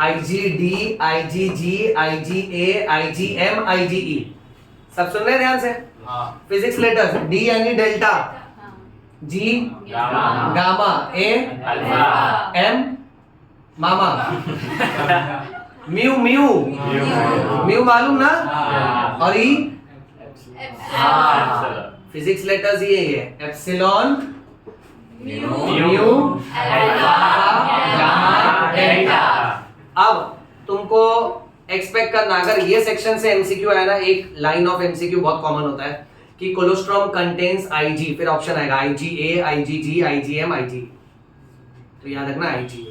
IgD, IgG, IgA, IgM, IgE। सब सुन रहे हैं ध्यान से? फिजिक्स लेटर्स, D यानी delta, G gamma, A alpha, M mama, mu mu mu मालूम ना, और E फिजिक्स लेटर्स ये है, epsilon, mu, alpha, gamma, delta. अब तुमको एक्सपेक्ट करना, अगर ये सेक्शन से एमसीक्यू आया ना, एक लाइन ऑफ एमसीक्यू बहुत कॉमन होता है कि कोलेस्ट्रॉल कंटेन्स IG, फिर ऑप्शन आएगा IgA, IgG, IgM, IgE। तो याद रखना IgA।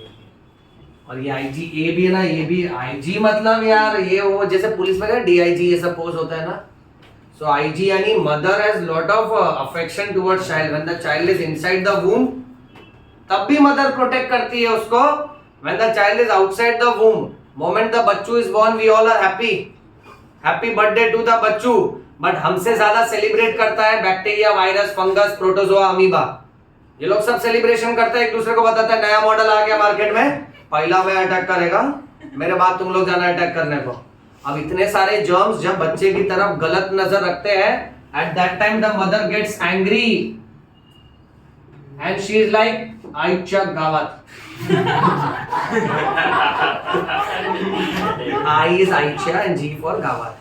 और ये IgA भी है ना, ये भी IG मतलब यार ये वो जैसे पुलिस में DIG ये सब पोस्ट होता है ना। सो IG यानी mother has lot of affection towards child when the child is inside the womb. तब भी मदर प्रोटेक्ट करती है उसको। When the child is outside the womb, moment the बच्चू is born, we all are happy, happy birthday to the बच्चू। But हमसे ज्यादा celebrate करता है bacteria, virus, fungus, protozoa, amoeba. ये लोग सब सेलिब्रेशन करते हैं, एक दूसरे को बताता है नया मॉडल आ गया मार्केट में, पहला मैं अटैक करेगा, मेरे बाद तुम लोग जाना अटैक करने को। अब इतने सारे जर्म्स जब बच्चे की तरफ गलत नजर रखते हैं, at that time the mother gets angry and she is like आईच्या गावात। आई इज आईच्या एंड जी फॉर गावात,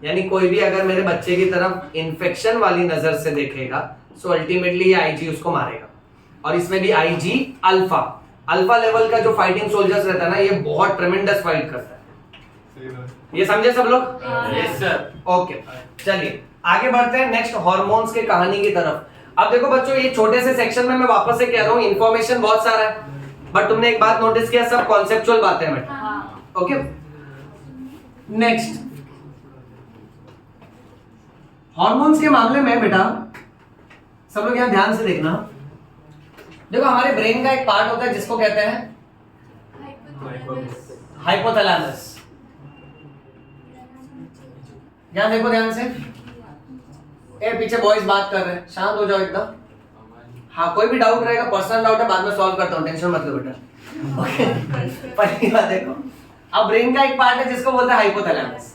यानी कोई भी अगर मेरे बच्चे की तरफ इन्फेक्शन वाली नजर से देखेगा, सो अल्टीमेटली ये आईजी उसको मारेगा। और इसमें भी आईजी अल्फा, अल्फा लेवल का जो फाइटिंग सोल्जर्स रहता है ना, ये बहुत ट्रेमेंडस फाइट करता है। ये समझे सब लोग? Yes sir. ओके, चलिए आगे बढ़ते हैं नेक्स्ट हॉर्मोन्स के कहानी की तरफ। अब देखो बच्चों, ये छोटे से सेक्शन में मैं वापस से कह रहा हूँ, इंफॉर्मेशन बहुत सारा है, बट तुमने एक बात नोटिस किया, सब कॉन्सेप्चुअल बातें हैं बेटा। ओके, नेक्स्ट हार्मोन्स के मामले में बेटा सब लोग यहां ध्यान से देखना। देखो हमारे ब्रेन का एक पार्ट होता है जिसको कहते हैं हाइपोथैलेमस। यहां देखो ध्यान से, ए पीछे बॉयज बात कर रहे हैं, शांत हो जाओ एकदम। हाँ, कोई भी डाउट रहेगा, पर्सनल डाउट है, बाद में सॉल्व करता हूँ, टेंशन मत लो बेटा। ओके, पहली बात देखो, अब ब्रेन का एक पार्ट है जिसको बोलते हैं हाइपोथैलेमस।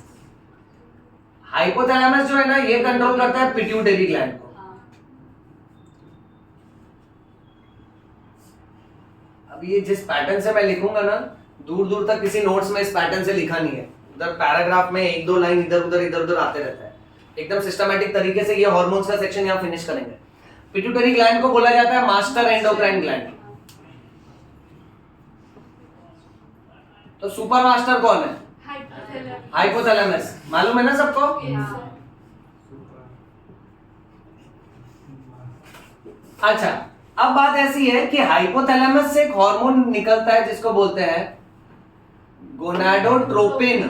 हाइपोथैलेमस जो है ना, ये कंट्रोल करता है पिट्यूटरी ग्लैंड को। अब ये जिस पैटर्न से मैं लिखूंगा ना, दूर दूर तक किसी नोट्स में इस पैटर्न से लिखा नहीं है, उधर पैराग्राफ में एक दो लाइन इधर उधर आते रहता है। एकदम सिस्टमैटिक तरीके से ये हार्मोन्स का सेक्शन यहां फिनिश करेंगे। पिट्यूटरी ग्लैंड को बोला जाता है मास्टर एंडोक्राइन ग्लैंड। तो सुपर मास्टर कौन है? हाइपोथैलेमस। मालूम है ना सबको? अच्छा, अब बात ऐसी है कि हाइपोथैलेमस से एक हार्मोन निकलता है जिसको बोलते हैं गोनाडोट्रोपिन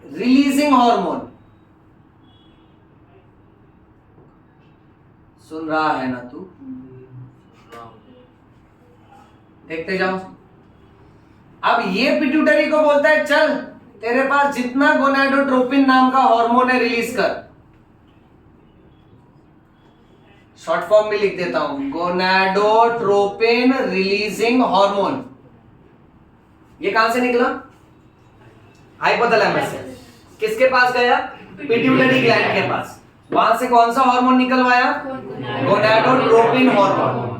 रिलीजिंग हार्मोन। सुन रहा है ना तू? देखते जाओ। अब ये पिट्यूटरी को बोलता है चल तेरे पास जितना गोनाडोट्रोपिन नाम का हार्मोन है रिलीज कर। शॉर्ट फॉर्म में लिख देता हूं, गोनाडोट्रोपिन रिलीजिंग हार्मोन। ये कहां से निकला? हाइपोथैलेमस से। किसके पास गया? पिट्यूटरी ग्लैंड के पास। वहां से कौन सा हार्मोन निकलवाया? Gonadotropin hormone.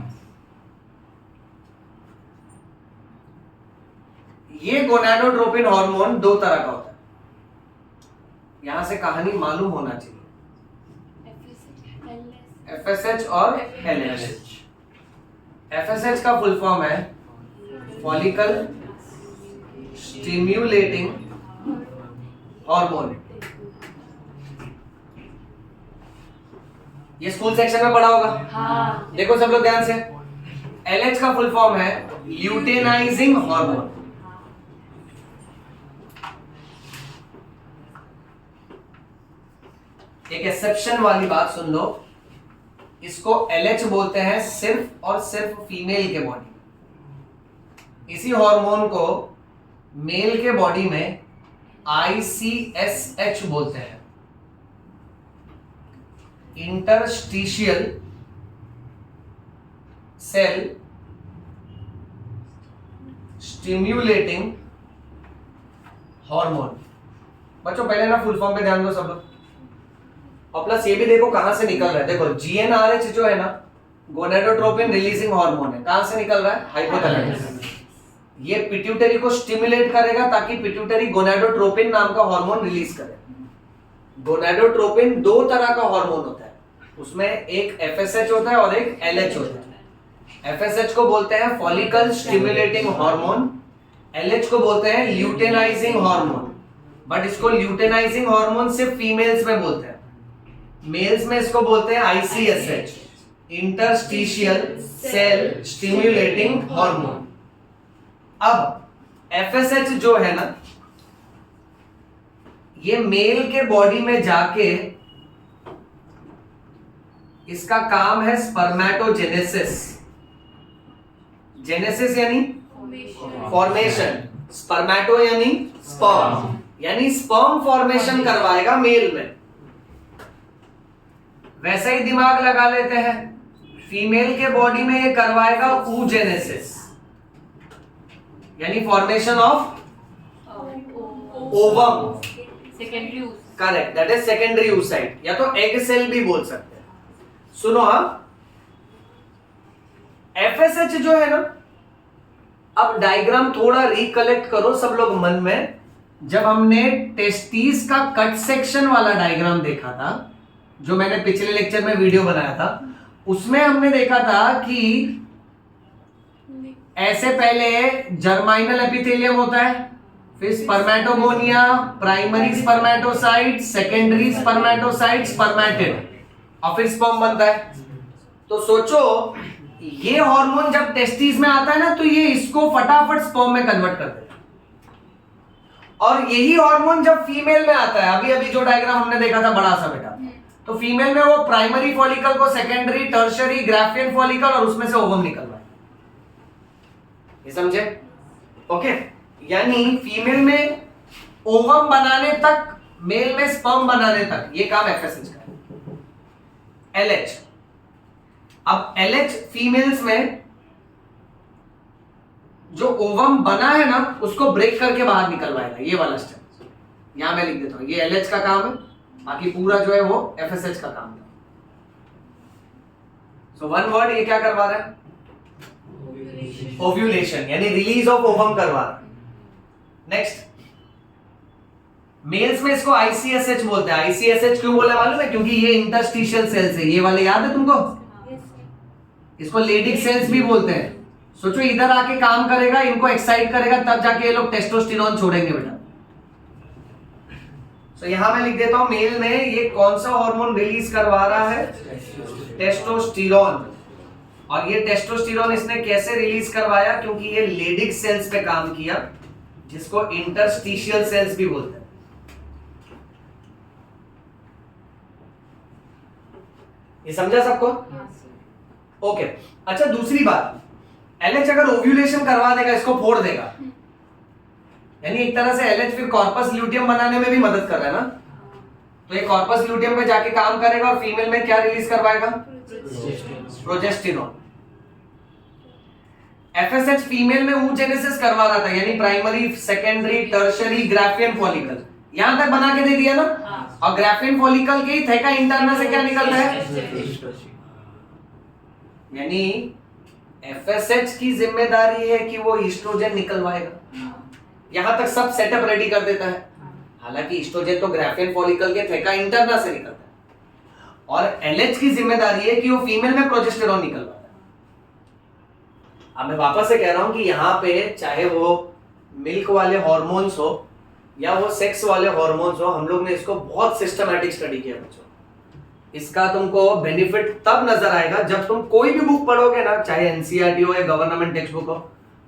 ये गोनाडोट्रोपिन हार्मोन दो तरह का होता है, यहां से कहानी मालूम होना चाहिए। FSH और LH। FSH का फुल फॉर्म है फॉलिकल स्टिम्युलेटिंग हार्मोन। ये स्कूल सेक्शन में पढ़ा होगा। हाँ। देखो सब लोग ध्यान से, LH का फुल फॉर्म है ल्यूटेनाइजिंग हार्मोन। एक एक्सेप्शन वाली बात सुन लो, इसको LH बोलते हैं सिर्फ और सिर्फ फीमेल के बॉडी में। इसी हार्मोन को मेल के बॉडी में ICSH बोलते हैं, इंटरस्टिशियल सेल स्टिम्युलेटिंग हार्मोन। बच्चों पहले ना फुल फॉर्म पे ध्यान दो सब लोग, और प्लस ये भी देखो कहां से निकल रहा है। देखो GnRH जो है ना, गोनाडोट्रोपिन रिलीजिंग हार्मोन है, कहां से निकल रहा है? हाइपोथैलेमस। ये पिट्यूटरी को स्टिमुलेट करेगा ताकि पिट्यूटरी गोनाडोट्रोपिन नाम का हार्मोन रिलीज करे। गोनाडोट्रोपिन दो तरह का हार्मोन होता है, उसमें एक FSH होता है और एक LH होता है। FSH को बोलते हैं फॉलिकल स्टिमुलेटिंग हार्मोन, LH को बोलते हैं ल्यूटेनाइजिंग हार्मोन। बट इसको ल्यूटेनाइजिंग हार्मोन सिर्फ फीमेल्स में बोलते हैं, मेल्स में इसको बोलते हैं ICSH, interstitial cell stimulating hormone. अब FSH जो है ना, ये मेल के बॉडी में जाके इसका काम है स्पर्मेटोजेनेसिस। जेनेसिस यानी फॉर्मेशन, स्पर्मेटो यानी स्पर्म, यानी स्पर्म फॉर्मेशन करवाएगा मेल में। वैसे ही दिमाग लगा लेते हैं, फीमेल के बॉडी में ये करवाएगा oogenesis, यानी formation of ovum, secondary correct, that is secondary oocyte, या तो एग सेल भी बोल सकते हैं। सुनो, हाँ, FSH जो है ना, अब डायग्राम थोड़ा रिकलेक्ट करो सब लोग मन में। जब हमने टेस्टिस का कट सेक्शन वाला डायग्राम देखा था, जो मैंने पिछले लेक्चर में वीडियो बनाया था, उसमें हमने देखा था कि ऐसे पहले जर्माइनल एपिथेलियम होता है, फिर spermatogonia, primary spermatocyte, secondary spermatocyte, spermatid, और फिर स्पर्म बनता है। तो सोचो, ये हार्मोन जब टेस्टिस में आता है ना, तो ये इसको फटाफट स्पर्म में कन्वर्ट कर देता है, और यही हार्मोन जब फीमेल में आता है, अभी अभी जो डायग्राम हमने देखा था बड़ा सा बेटा, तो फीमेल में वो प्राइमरी फॉलिकल को सेकेंडरी, टर्शियरी, ग्राफियन फॉलिकल, और उसमें से ओवम निकल रहा है। ये समझे? ओके, यानी फीमेल में ओवम बनाने तक, मेल में स्पर्म बनाने तक, ये काम FSH का है। LH, अब LH फीमेल्स में जो ओवम बना है ना, उसको ब्रेक करके बाहर निकलवाएगा, ये वाला स्टेप यहां मैं लिख देता हूं। ये LH का काम है, बाकी पूरा जो है वो FSH का काम है। सो वन वर्ड, ये क्या करवा रहा है? ओव्यूलेशन, यानी रिलीज ऑफ ओवम करवा रहा है। नेक्स्ट, मेल्स में इसको ICSH बोलते हैं। ICSH क्यों बोला मालूम है? क्योंकि ये इंटरस्टिशियल सेल्स है, ये वाले याद है तुमको? इसको लेडिक सेल्स भी बोलते हैं। सोचो, इधर आके काम करेगा, इनको एक्साइट करेगा, तब जाके ये लोग टेस्टोस्टेरोन छोड़ेंगे बेटा। सो यहां मैं लिख देता हूं, मेल में ये कौन सा हार्मोन रिलीज करवा रहा है? टेस्टोस्टेरोन। और ये टेस्टोस्टेरोन इसने कैसे रिलीज करवाया? क्योंकि ये लेडिक सेल्स पे काम किया, जिसको इंटरस्टिशियल सेल्स भी बोलते हैं। ये समझा सबको? ओके, अच्छा, दूसरी बात, LH अगर ओव्यूलेशन करवा देगा, इसको फोड़ देगा, यानी एक तरह से LH फिर कॉर्पस ल्यूटियम बनाने में भी मदद कर रहा है ना। तो ये कॉर्पस ल्यूटियम पे जाके काम करेगा, और फीमेल में क्या रिलीज करवाएगा? प्रोजेस्टेरोन। FSH फीमेल में oogenesis करवा रहा था, यानी primary, secondary, tertiary, Graafian follicle, यहां तक बना के दे दिया ना। और ग्राफिन फॉलिकल के थेका इंटरना से क्या निकलता है? यानी FSH की जिम्मेदारी है कि वो ईस्ट्रोजन निकलवाएगा। यहां तक सब सेटअप रेडी कर देता है। हालांकि ईस्ट्रोजन तो ग्राफिन फॉलिकल के थेका इंटरना से निकलता है, और LH की जिम्मेदारी है कि वो फीमेल में प्रोजेस्टेरोन निकलवाता है। अब मैं वापस से कह रहा हूं कि यहाँ पे चाहे वो मिल्क वाले हॉर्मोन्स हो या वो सेक्स वाले हॉर्मोन्स हो, हम लोग ने इसको बहुत सिस्टमैटिक स्टडी किया बच्चों। इसका तुमको बेनिफिट तब नजर आएगा जब तुम कोई भी बुक पढ़ोगे ना, चाहे NCERT हो या गवर्नमेंट टेक्स्ट बुक हो,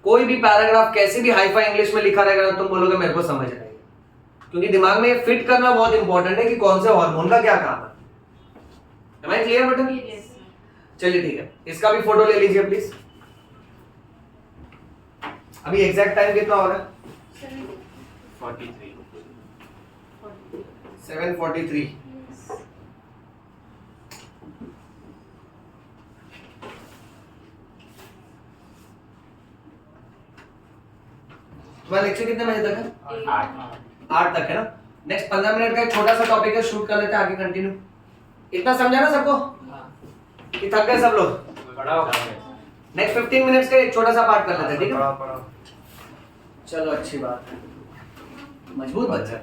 कोई भी पैराग्राफ कैसे भी हाई फाई इंग्लिश में लिखा रहेगा ना, तुम बोलोगे मेरे को समझ आएगा। क्योंकि दिमाग में ये फिट करना बहुत इंपॉर्टेंट है कि कौन से हार्मोन का क्या काम है। Am I clear बेटा? चलिए ठीक है, इसका भी फोटो ले लीजिए प्लीज। अभी एग्जैक्ट टाइम कितना हो रहा है? 7:43। तुम्हारा लेक्चर कितने बजे तक है? 8 तक है ना। नेक्स्ट 15 मिनट का एक छोटा सा टॉपिक है, शूट कर लेते हैं, आगे कंटिन्यू। इतना समझा ना सबको कि थक गए सब लोग? नेक्स्ट 15 मिनट्स का एक छोटा सा पार्ट कर लेते हैं, ठीक है? चलो, अच्छी बात है, मजबूत बच्चा।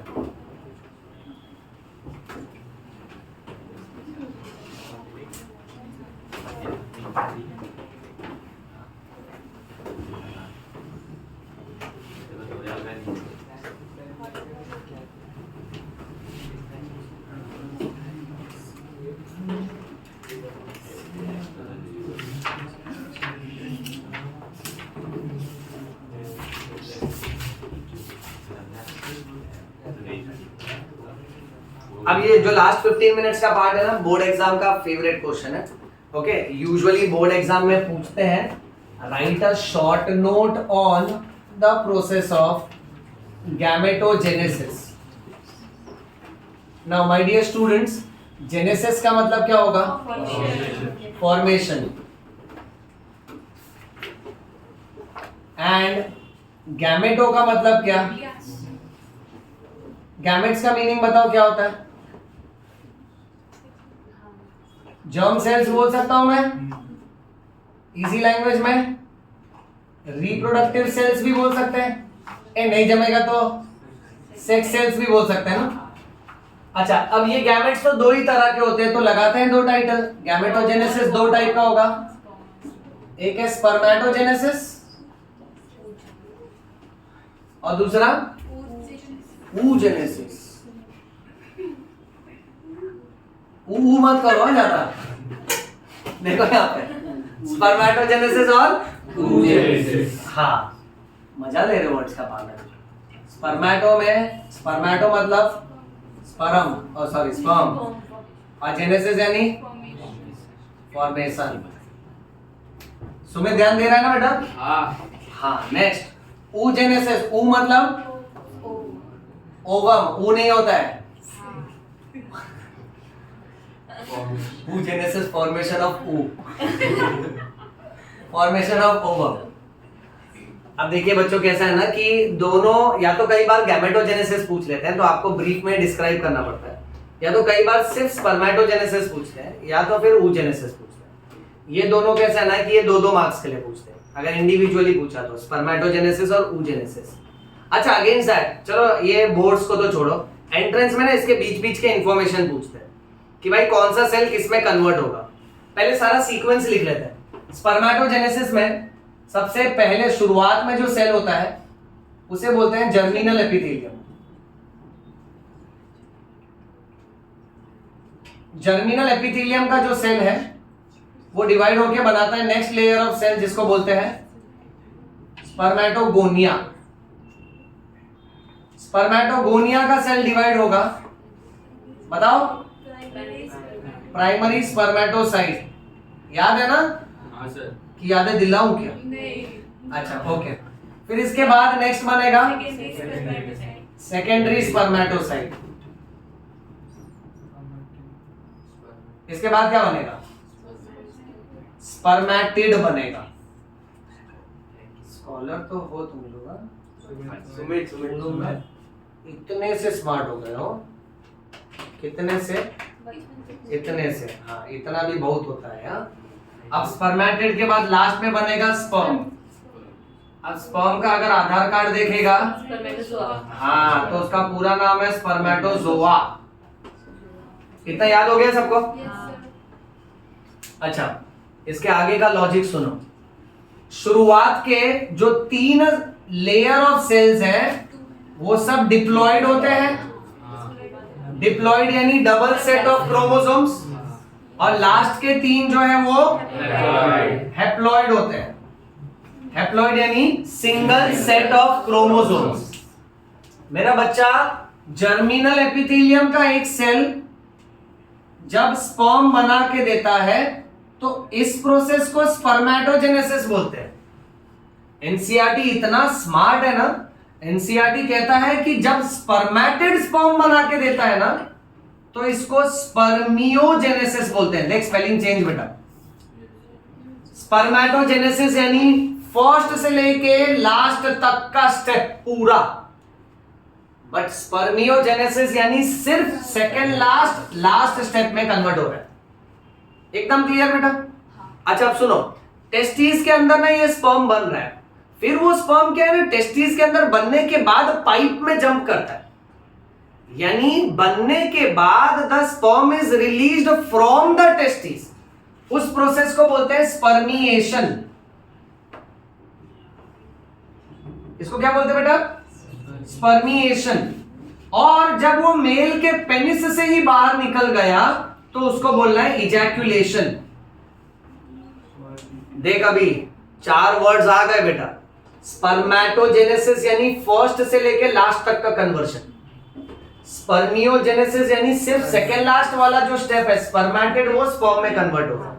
अब ये जो लास्ट 15 मिनट्स का पार्ट है ना, बोर्ड एग्जाम का फेवरेट क्वेश्चन है। ओके, यूजुअली बोर्ड एग्जाम में पूछते हैं Write a short note on the process of gametogenesis. Now my dear students, genesis का मतलब क्या होगा? Formation. And gameto का मतलब क्या? Gametes का मीनिंग बताओ क्या होता है? जर्म सेल्स बोल सकता हूं मैं इजी लैंग्वेज में, रिप्रोडक्टिव सेल्स भी बोल सकते हैं, नहीं जमेगा तो सेक्स सेल्स भी बोल सकते हैं ना। अच्छा, अब ये गैमेट्स तो दो ही तरह के होते हैं, तो लगाते हैं दो टाइटल। गैमेटोजेनेसिस दो टाइप का होगा, एक है स्पर्मेटोजेनेसिस और दूसरा oogenesis। मत करो ज्यादा, देखो यहाँ पे स्पर्मेटोजेनेसिस और oogenesis। हाँ, मजा ले रहे वर्ड्स का पाना। स्पर्मेटो में, स्पर्मेटो मतलब स्पर्म और सॉरी स्पर्म, और जेनेसिस यानी फॉर्मेशन। सुमित ध्यान दे रहा है ना बेटा? हाँ। नेक्स्ट oogenesis, ऊ मतलब ओवम, ऊ नहीं होता है। oogenesis फॉर्मेशन ऑफ ऊ, फॉर्मेशन ऑफ ओवम। अब देखिए बच्चों कैसा है ना कि दोनों, या तो कई बार गैमेटोजेनेसिस पूछ लेते हैं तो आपको ब्रीफ में डिस्क्राइब करना पड़ता है, या तो कई बार सिर्फ स्पर्मेटोजेनेसिस पूछते हैं, या तो फिर oogenesis पूछते हैं। ये दोनों कैसा है ना कि ये दो मार्क्स के लिए पूछते हैं अगर इंडिविजुअली पूछा तो, स्पर्मेटोजेनेसिस और oogenesis। अच्छा, अगेंस्ट दैट चलो ये बोर्ड्स को तो छोड़ो, एंट्रेंस में ना इसके बीच बीच के इंफॉर्मेशन पूछते हैं कि भाई कौन सा सेल किस में कन्वर्ट होगा। पहले सारा सीक्वेंस लिख लेते हैं। स्पर्मेटोजेनेसिस में सबसे पहले शुरुआत में जो सेल होता है उसे बोलते हैं जर्मिनल एपिथेलियम। जर्मिनल एपिथेलियम का जो सेल है वो डिवाइड होकर बनाता है नेक्स्ट लेयर ऑफ सेल जिसको बोलते हैं स्पर्मेटोगोनिया। स्पर्मेटोगोनिया का सेल डिवाइड होगा, बताओ, प्राइमरी स्पर्मेटोसाइट। याद है ना? हाँ सर। कि यादें दिलाऊं क्या? नहीं। अच्छा ओके। फिर इसके बाद नेक्स्ट बनेगा सेकेंडरी स्पर्मेटोसाइट। इसके बाद क्या बनेगा? स्पर्मेटिड बनेगा। स्कॉलर तो हो तुम लोग, सुमित इतने से स्मार्ट हो गए हो। कितने से? इतने से। हाँ, इतना भी बहुत होता है। हाँ, अब स्पर्मेटिड के बाद लास्ट में बनेगा स्पर्म। अब स्पर्म का अगर आधार कार्ड देखेगा, हाँ, तो उसका पूरा नाम है स्पर्मेटोजोआ। इतना याद हो गया सबको? अच्छा, इसके आगे का लॉजिक सुनो। शुरुआत के जो 3 लेयर ऑफ सेल्स हैं वो सब डिप्लॉयड होते हैं। डिप्लॉयड यानी डबल सेट ऑफ क्रोमोसोम्स, और लास्ट के 3 जो है वो हैप्लॉयड होते हैं। हैप्लॉयड यानी सिंगल सेट ऑफ क्रोमोसोम्स। मेरा बच्चा, जर्मिनल एपिथेलियम का एक सेल जब स्पर्म बना के देता है तो इस प्रोसेस को स्पर्मेटोजेनेसिस बोलते हैं। एनसीईआरटी इतना स्मार्ट है ना, एनसीईआरटी कहता है कि जब स्पर्मेटिड स्पर्म बना के देता है ना तो इसको स्पर्मियोजेनेसिस बोलते हैं। देख स्पेलिंग चेंज बेटा। स्पर्मेटोजेनेसिस यानी फर्स्ट से लेके लास्ट तक का स्टेप पूरा, बट स्पर्मियोजेनेसिस यानी सिर्फ सेकेंड लास्ट स्टेप में कन्वर्ट हो रहा है। एकदम क्लियर बेटा? अच्छा अब सुनो, टेस्टिस के अंदर ना ये स्पर्म बन रहा है, फिर वो स्पर्म क्या है ना टेस्टिस के अंदर बनने के बाद पाइप में जंप करता है, यानी बनने के बाद the sperm is released from the testis. उस प्रोसेस को बोलते हैं स्पर्मिएशन। इसको क्या बोलते हैं बेटा? स्पर्मिएशन। और जब वो मेल के पेनिस से ही बाहर निकल गया तो उसको बोलना है इजैक्यूलेशन। देख अभी 4 वर्ड्स आ गए बेटा। स्पर्मेटोजेनेसिस यानी फर्स्ट से लेके लास्ट तक का कन्वर्शन। स्पर्मियोजेनेसिस यानी सिर्फ सेकेंड लास्ट वाला जो स्टेप है स्पर्मेटिड, वो स्पर्म में कन्वर्ट होगा।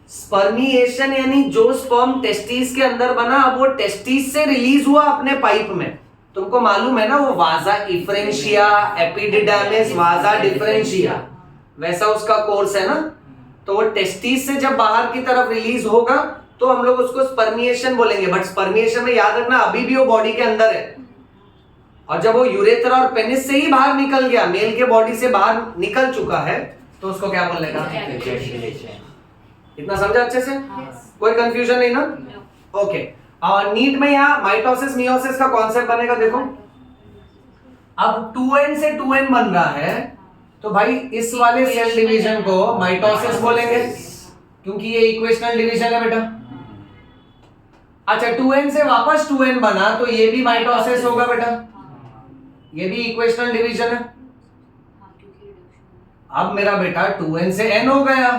स्पर्मिएशन यानी जो स्पर्म टेस्टिस के अंदर बना, अब वो टेस्टिस से रिलीज हुआ अपने पाइप में। तुमको मालूम है ना, वो वाजा इफ्रेंशिया, एपिडिडामिस, वाजा डिफरेंशिया, वैसा उसका कोर्स है ना। तो वो टेस्टिस से जब बाहर की तरफ रिलीज होगा तो हम लोग उसको स्पर्मिएशन बोलेंगे। बट स्पर्मिएशन में याद रखना अभी भी वो बॉडी के अंदर है, और जब वो यूरेथ्रा और पेनिस से ही बाहर निकल गया, मेल के बॉडी से बाहर निकल चुका है, तो उसको क्या बोलने का? इतना समझा अच्छे से? कोई कंफ्यूजन नहीं ना? ओके। और नीट में यहाँ माइटोसिस मियोसिस का कॉन्सेप्ट बनेगा। देखो अब 2n से 2n बन रहा है, तो भाई इस वाले सेल डिवीजन को माइटोसिस बोलेंगे, क्योंकि ये इक्वेशनल डिवीजन है बेटा। अच्छा 2n से वापस 2n बना तो ये भी माइटोसिस होगा बेटा, ये भी इक्वेशनल डिवीजन है। अब मेरा बेटा 2n से n हो गया,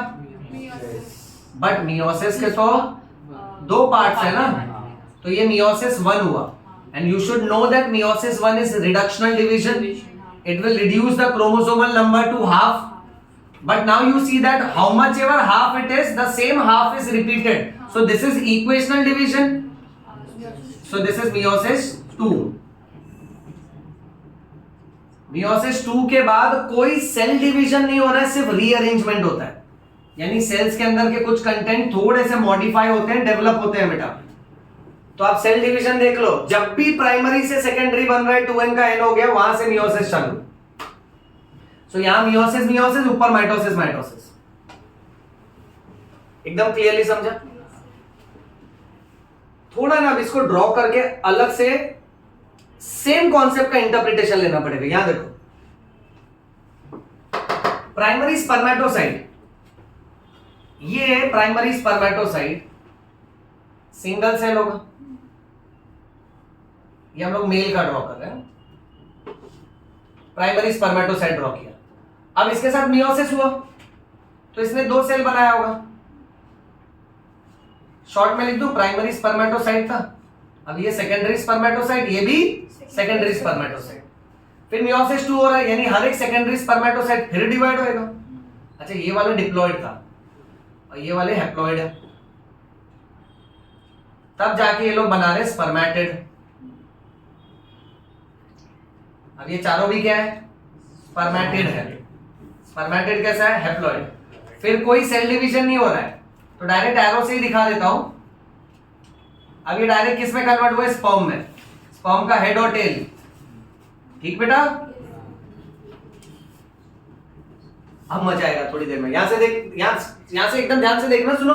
बट मियोसिस के तो दो पार्ट्स है ना, तो ये मियोसिस 1 हुआ। And you should know that meiosis 1 is reductional division, it will reduce the chromosomal number two half, but now you see that how much ever half it is, the same half is repeated, so this is equational division, so this is meiosis 2। meiosis 2 के बाद कोई cell division नहीं हो रहा है, सिर्फ rearrangement होता है, यानी सेल्स के अंदर के कुछ कंटेंट थोड़े से मॉडिफाई होते हैं, डेवलप होते हैं बेटा। तो आप सेल डिवीजन देख लो, जब भी प्राइमरी से सेकेंडरी बन रहा है 2n का n हो गया, वहां से मियोसिस चालू। सो यहां मियोसिस मियोसिस, ऊपर माइटोसिस माइटोसिस। एकदम क्लियरली समझा? थोड़ा ना अब इसको ड्रॉ करके अलग से सेम कॉन्सेप्ट का इंटरप्रिटेशन लेना पड़ेगा। यहां देखो, प्राइमरी स्पर्मेटोसाइट, ये प्राइमरी स्पर्मेटोसाइट सिंगल सेल होगा, ये हम लोग मेल का ड्रॉ कर रहे हैं, प्राइमरी स्पर्मेटोसाइट ड्रॉ किया। अब इसके साथ मियोसिस हुआ तो इसने दो सेल बनाया होगा, शॉर्ट में लिख दूं प्राइमरी स्पर्मेटोसाइट था, अब ये सेकेंडरी स्पर्मेटोसाइट, ये भी सेकेंडरी स्पर्मेटोसाइट। फिर मियोसिस 2 हो रहा है, यानी हर एक सेकेंडरी स्पर्मेटोसाइट फिर डिवाइड होएगा। अच्छा ये वाला डिप्लॉइड था और ये वाले हैप्लॉइड है, तब जाके ये लोग बना रहे स्पर्मेटिड। अब ये चारों भी क्या है? स्पर्मेटिड है। स्पर्मेटिड कैसा है? हैप्लॉइड। फिर कोई सेल डिवीजन नहीं हो रहा है, तो डायरेक्ट एरो से ही दिखा देता हूं। अब ये डायरेक्ट किस में कन्वर्ट हुआ? स्पर्म में। स्पर्म का हेड और टेल, ठीक बेटा? अब मजा आएगा थोड़ी देर में। यहां से देख, यहां से एकदम ध्यान से देखना, सुनो।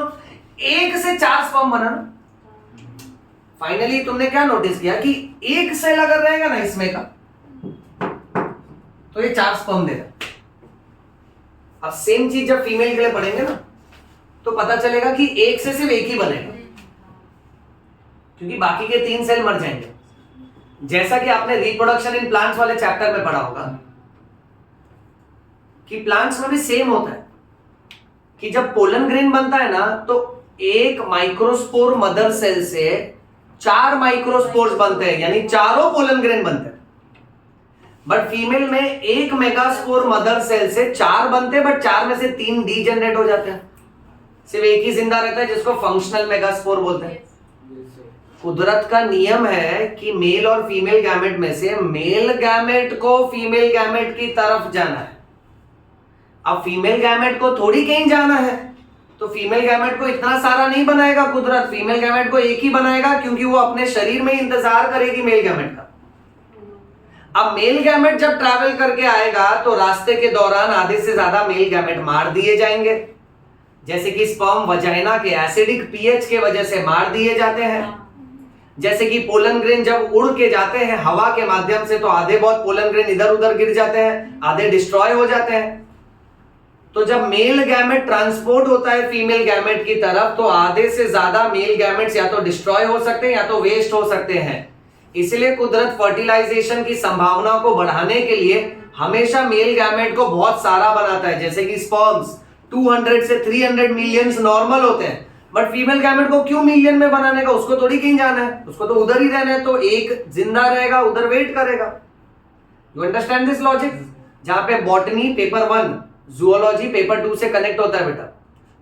1 से 4 स्पर्म बना ना, फाइनली तुमने क्या नोटिस किया कि एक सेल अगर रहेगा ना इसमें का, तो ये 4 स्पर्म देगा। अब सेम चीज जब फीमेल के लिए पढ़ेंगे ना, तो पता चलेगा कि एक से सिर्फ एक ही बनेगा, क्योंकि बाकी के 3 सेल मर जाएंगे। जैसा कि आपने रिप्रोडक्शन इन प्लांट्स वाले चैप्टर में पढ़ा होगा कि प्लांट्स में भी सेम होता है कि जब पोलन ग्रेन बनता है ना, तो एक माइक्रोस्पोर मदर सेल से 4 माइक्रोस्पोर्स बनते हैं, यानी चारों पोलन ग्रेन बनते हैं। बट फीमेल में एक मेगास्पोर मदर सेल से 4 बनते हैं, बट 4 में से 3 डीजेनरेट हो जाते हैं, सिर्फ एक ही जिंदा रहता है, जिसको फंक्शनल मेगास्पोर बोलते हैं। कुदरत का नियम है कि मेल और फीमेल गैमेट में से मेल गैमेट को फीमेल गैमेट की तरफ जाना है। अब फीमेल गैमेट को थोड़ी कहीं जाना है, तो फीमेल गैमेट को इतना सारा नहीं बनाएगा कुदरत, फीमेल गैमेट को एक ही बनाएगा, क्योंकि वो अपने शरीर में इंतजार करेगी मेल गैमेट का। अब मेल गैमेट जब ट्रैवल करके आएगा तो रास्ते के दौरान आधे से ज्यादा मेल गैमेट मार दिए जाएंगे, जैसे कि स्पर्म वजाइना के एसिडिक पीएच के वजह से मार दिए जाते हैं। जैसे कि पोलन ग्रेन जब उड़ के जाते हैं हवा के माध्यम से, तो आधे बहुत पोलन ग्रेन इधर उधर गिर जाते हैं, आधे डिस्ट्रॉय हो जाते हैं। तो जब मेल गैमेट ट्रांसपोर्ट होता है फीमेल गैमेट की तरफ, तो आधे से ज्यादा मेल गैमेट्स या तो डिस्ट्रॉय हो सकते हैं या तो वेस्ट हो सकते हैं। इसलिए कुदरत फर्टिलाइजेशन की संभावना को बढ़ाने के लिए हमेशा मेल गैमेट को बहुत सारा बनाता है। जैसे कि स्पर्म्स 200 से 300 मिलियंस नॉर्मल होते हैं, बट फीमेल गैमेट को क्यों मिलियन में बनाने का? उसको थोड़ी कहीं जाना है, उसको तो उधर ही रहना है, तो एक जिंदा रहेगा, उधर वेट करेगा। You understand this logic? जहां पे बॉटनी पेपर 1, जूलॉजी पेपर 2 से कनेक्ट होता है बेटा।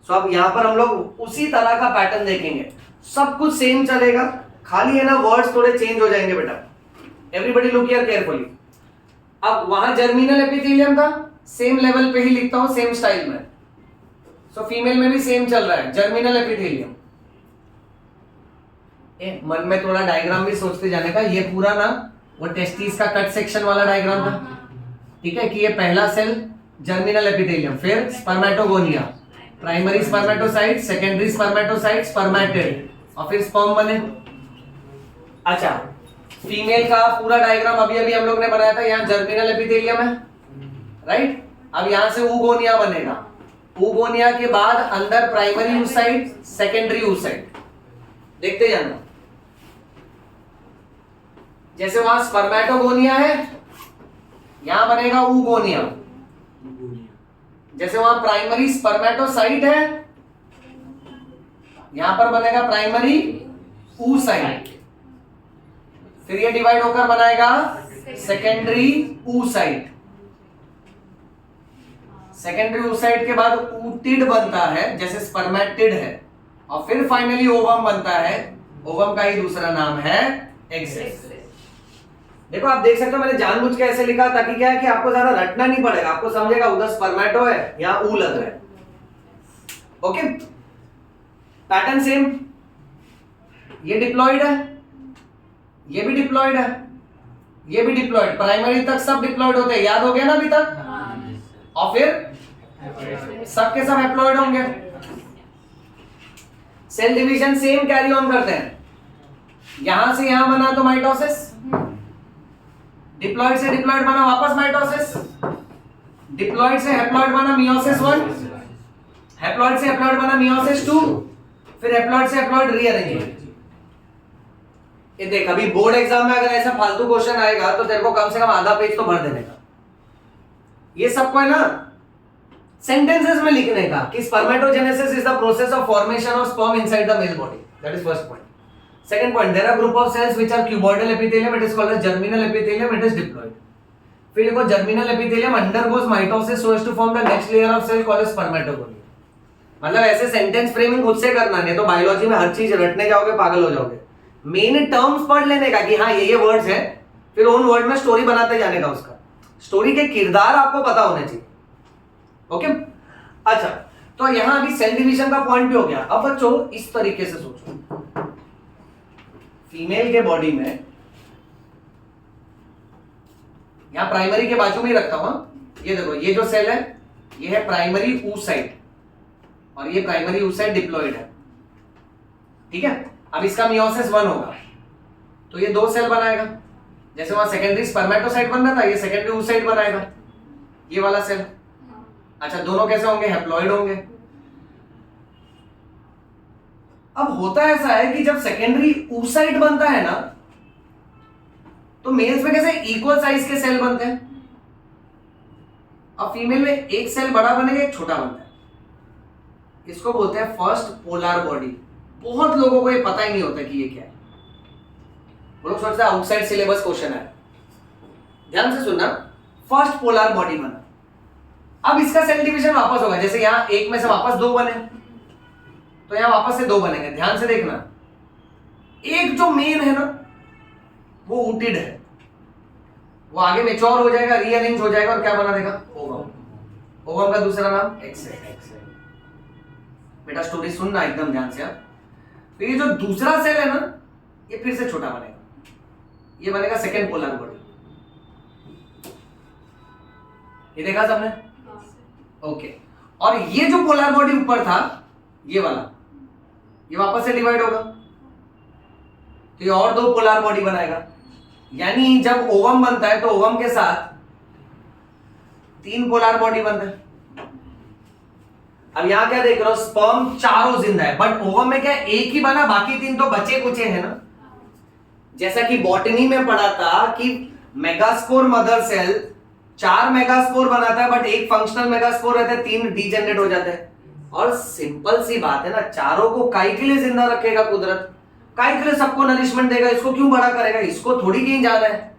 सो अब यहां पर हम लोग उसी तरह का पैटर्न देखेंगे, सब कुछ सेम चलेगा, खाली है ना वर्ड्स थोड़े चेंज हो जाएंगे बेटा। Everybody look here carefully. अब वहां जर्मिनल एपिथेलियम था, सेम लेवल पे ही लिखता हूं, सेम स्टाइल में। सो फीमेल में भी सेम चल रहा है, जर्मिनल एपिथेलियम। मन में थोड़ा डायग्राम भी सोचते जाने का, ये पूरा ना वो टेस्टिस का कट सेक्शन वाला डायग्राम था, ठीक है, कि ये पहला सेल जर्मिनल एपिथेलियम, फिर spermatogonia, primary spermatocyte, secondary spermatocyte, spermatid, और फिर स्पर्म बने। अच्छा, फीमेल का पूरा डायग्राम अभी अभी हम लोग ने बनाया था, यहाँ जर्मिनल एपिथेलियम है, राइट। अब यहां से oogonia बनेगा, oogonia के बाद अंदर प्राइमरी oocyte, सेकेंडरी oocyte, देखते जाना। जैसे वहां स्पर्मेटोगोनिया है, यहां बनेगा oogonia। जैसे वहां प्राइमरी स्पर्मेटोसाइट है, यहां पर बनेगा प्राइमरी oocyte। फिर ये डिवाइड होकर बनाएगा सेकेंडरी oocyte। सेकेंडरी oocyte के बाद ootyd बनता है, जैसे स्पर्मेटिड है, और फिर फाइनली ओवम बनता है। ओवम का ही दूसरा नाम है एग्जिट। देखो आप देख सकते हो, मैंने जानबूझ के ऐसे लिखा ताकि क्या है कि आपको ज्यादा रटना नहीं पड़ेगा, आपको समझेगा उधर स्पर्मेटो है, यहां ऊ लग रहा है। ओके, पैटर्न सेम, ये डिप्लॉयड है, ये भी डिप्लॉयड है, ये भी डिप्लॉयड, प्राइमरी तक सब डिप्लॉयड होते हैं, याद हो गया ना अभी तक। और फिर सबके सब हैप्लॉयड होंगे। Cell division same carry on करते हैं, यहां से यहां बना तो माइटोसिस, डिप्लॉयड से डिप्लॉयड बना वापस माइटोसिस, डिप्लॉयड से हैप्लॉयड बना मियोसिस 1, हैप्लॉयड से हैप्लॉयड बना मियोसिस 2, फिर हैप्लॉयड से हैप्लॉयड रीअरेंजमेंट। ये देख, अभी बोर्ड एग्जाम में अगर ऐसा फालतू क्वेश्चन आएगा तो तेरे को कम से कम आधा पेज तो भर देने का। ये सबको है ना सेंटेंसेस में लिखने का कि spermatogenesis is the process of formation of sperm inside the male body. That is first point. Second point, there are group of cells which are cuboidal epithelium, it is called as germinal epithelium, it is diploid. फिर देखो, germinal epithelium undergoes mitosis so as to form the next layer of cell called as spermatogonia. मतलब ऐसे sentence framing खुद से करना, नहीं तो biology में हर चीज रटने जाओगे पागल हो जाओगे। मेन टर्म्स पढ़ लेने का कि हाँ ये वर्ड्स हैं, फिर उन वर्ड में स्टोरी बनाते जाने का, उसका स्टोरी के किरदार आपको पता होने चाहिए। ओके, अच्छा, तो यहां अभी सेल डिवीजन का पॉइंट भी हो गया। अब बच्चों इस तरीके से सोचो, फीमेल के बॉडी में यहां प्राइमरी के बाजू में ही रखता हूं, ये देखो, ये जो सेल है ये है प्राइमरी oocyte, और ये प्राइमरी oocyte डिप्लॉयड है, ठीक है। अब इसका मियोसिस 1 होगा तो ये दो सेल बनाएगा, जैसे वहां सेकेंडरी स्पर्मेटोसाइट बन रहा था, ये सेकेंडरी oocyte बनाएगा, ये वाला सेल। अच्छा, दोनों कैसे होंगे? हैप्लॉयड होंगे। अब होता ऐसा है कि जब सेकेंडरी oocyte बनता है ना, तो मेल्स में कैसे इक्वल साइज के सेल बनते हैं, और फीमेल में एक सेल बड़ा बनेगा, एक छोटा बनता है। इसको बोलते हैं फर्स्ट पोलर बॉडी। बहुत लोगों को ये पता ही नहीं होता कि ये क्या है, वो लोग सोचते हैं आउटसाइड सिलेबस क्वेश्चन है। ध्यान से सुनना, फर्स्ट पोलर बॉडी बना। अब इसका सेल डिवीजन वापस होगा, जैसे यहां एक में से वापस दो बने, तो यहां वापस से दो बनेंगे। ध्यान से देखना, एक जो मेन है ना वो ootyd है, वो आगे मैच्योर हो जाएगा, रीअरेंज हो जाएगा, और क्या बना देगा? ओवम। ओवम का दूसरा नाम एक्स है। बेटा स्टोरी सुनना एकदम ध्यान से। तो ये जो दूसरा सेल है ना, ये फिर से छोटा बनेगा, ये बनेगा सेकेंड पोलर बॉडी। ये देखा सबने? ओके, और ये जो पोलर बॉडी ऊपर था, ये वाला, ये वापस से डिवाइड होगा, तो ये और दो पोलर बॉडी बनाएगा। यानी जब ओवम बनता है तो ओवम के साथ तीन पोलर बॉडी बनता है। अब यहां क्या देख रहे हो? स्पर्म चारों जिंदा है, बट ओवम में क्या एक ही बना, बाकी तीन तो बचे कुचे हैं ना। जैसा कि बॉटनी में पढ़ा था कि मेगास्पोर मदर सेल 4 मेगास्पोर बनाता है, बट एक फंक्शनल मेगास्पोर रहता है, 3 डीजेनरेट हो जाते हैं। और सिंपल सी बात है ना, चारों को काहे के लिए जिंदा रखेगा कुदरत? काहे के लिए सबको नरिशमेंट देगा? इसको क्यों बड़ा करेगा? इसको थोड़ी कहीं जाना है।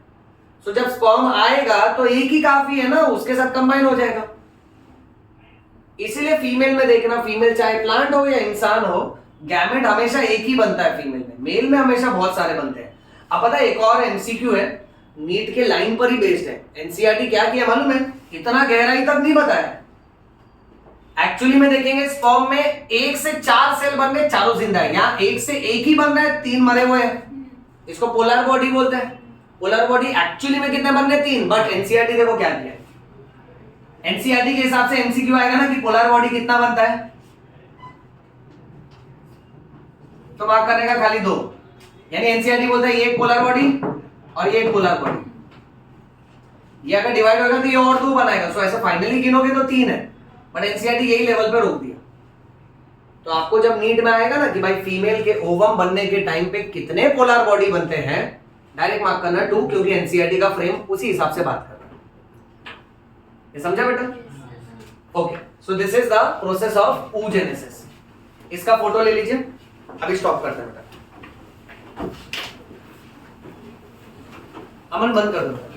सो जब स्पर्म आएगा तो एक ही काफी है ना, उसके साथ कंबाइन हो जाएगा। इसीलिए फीमेल में देखना, फीमेल चाहे प्लांट हो या इंसान हो, गैमेट हमेशा एक ही बनता है फीमेल में, मेल में हमेशा बहुत सारे बनते हैं। अब पता है एक और एमसीक्यू है, नीट के लाइन पर ही बेस्ड है। एनसीईआरटी क्या किया मालूम है, इतना गहराई तक नहीं बताया। एक्चुअली में देखेंगे स्पर्म में 1 से 4 सेल बन रहे, चारों जिंदा है। यहाँ 1 से 1 ही बन रहा है, 3 मरे हुए हैं। इसको पोलर बॉडी बोलते हैं। पोलर बॉडी एक्चुअली में कितने बन रहे, 3, बट एनसीईआरटी देखो क्या किया। एनसीईआरटी के हिसाब से एमसीक्यू आएगा ना कि पोलर बॉडी कितना बनता है, तो मार्क करने का खाली 2। यानी एनसीईआरटी बोलता है ये एक पोलर बॉडी और ये एक पोलर बॉडी। ये अगर डिवाइड होगा तो ये और 2 बनाएगा। सो ऐसे फाइनली गिनोगे तो 3 है, बट एनसीईआरटी यही लेवल पे रोक दिया। तो आपको जब नीट में आएगा ना कि भाई फीमेल के ओवम बनने के टाइम पे कितने पोलर बॉडी बनते हैं, डायरेक्ट मार्क करना 2, क्योंकि एनसीईआरटी का फ्रेम उसी हिसाब से बात कर रहा है। ये समझा बेटा? Okay, so this is the process of oogenesis। इसका फोटो ले लीजिए, अभी स्टॉप करते हैं बेटा। अमन बंद कर दो।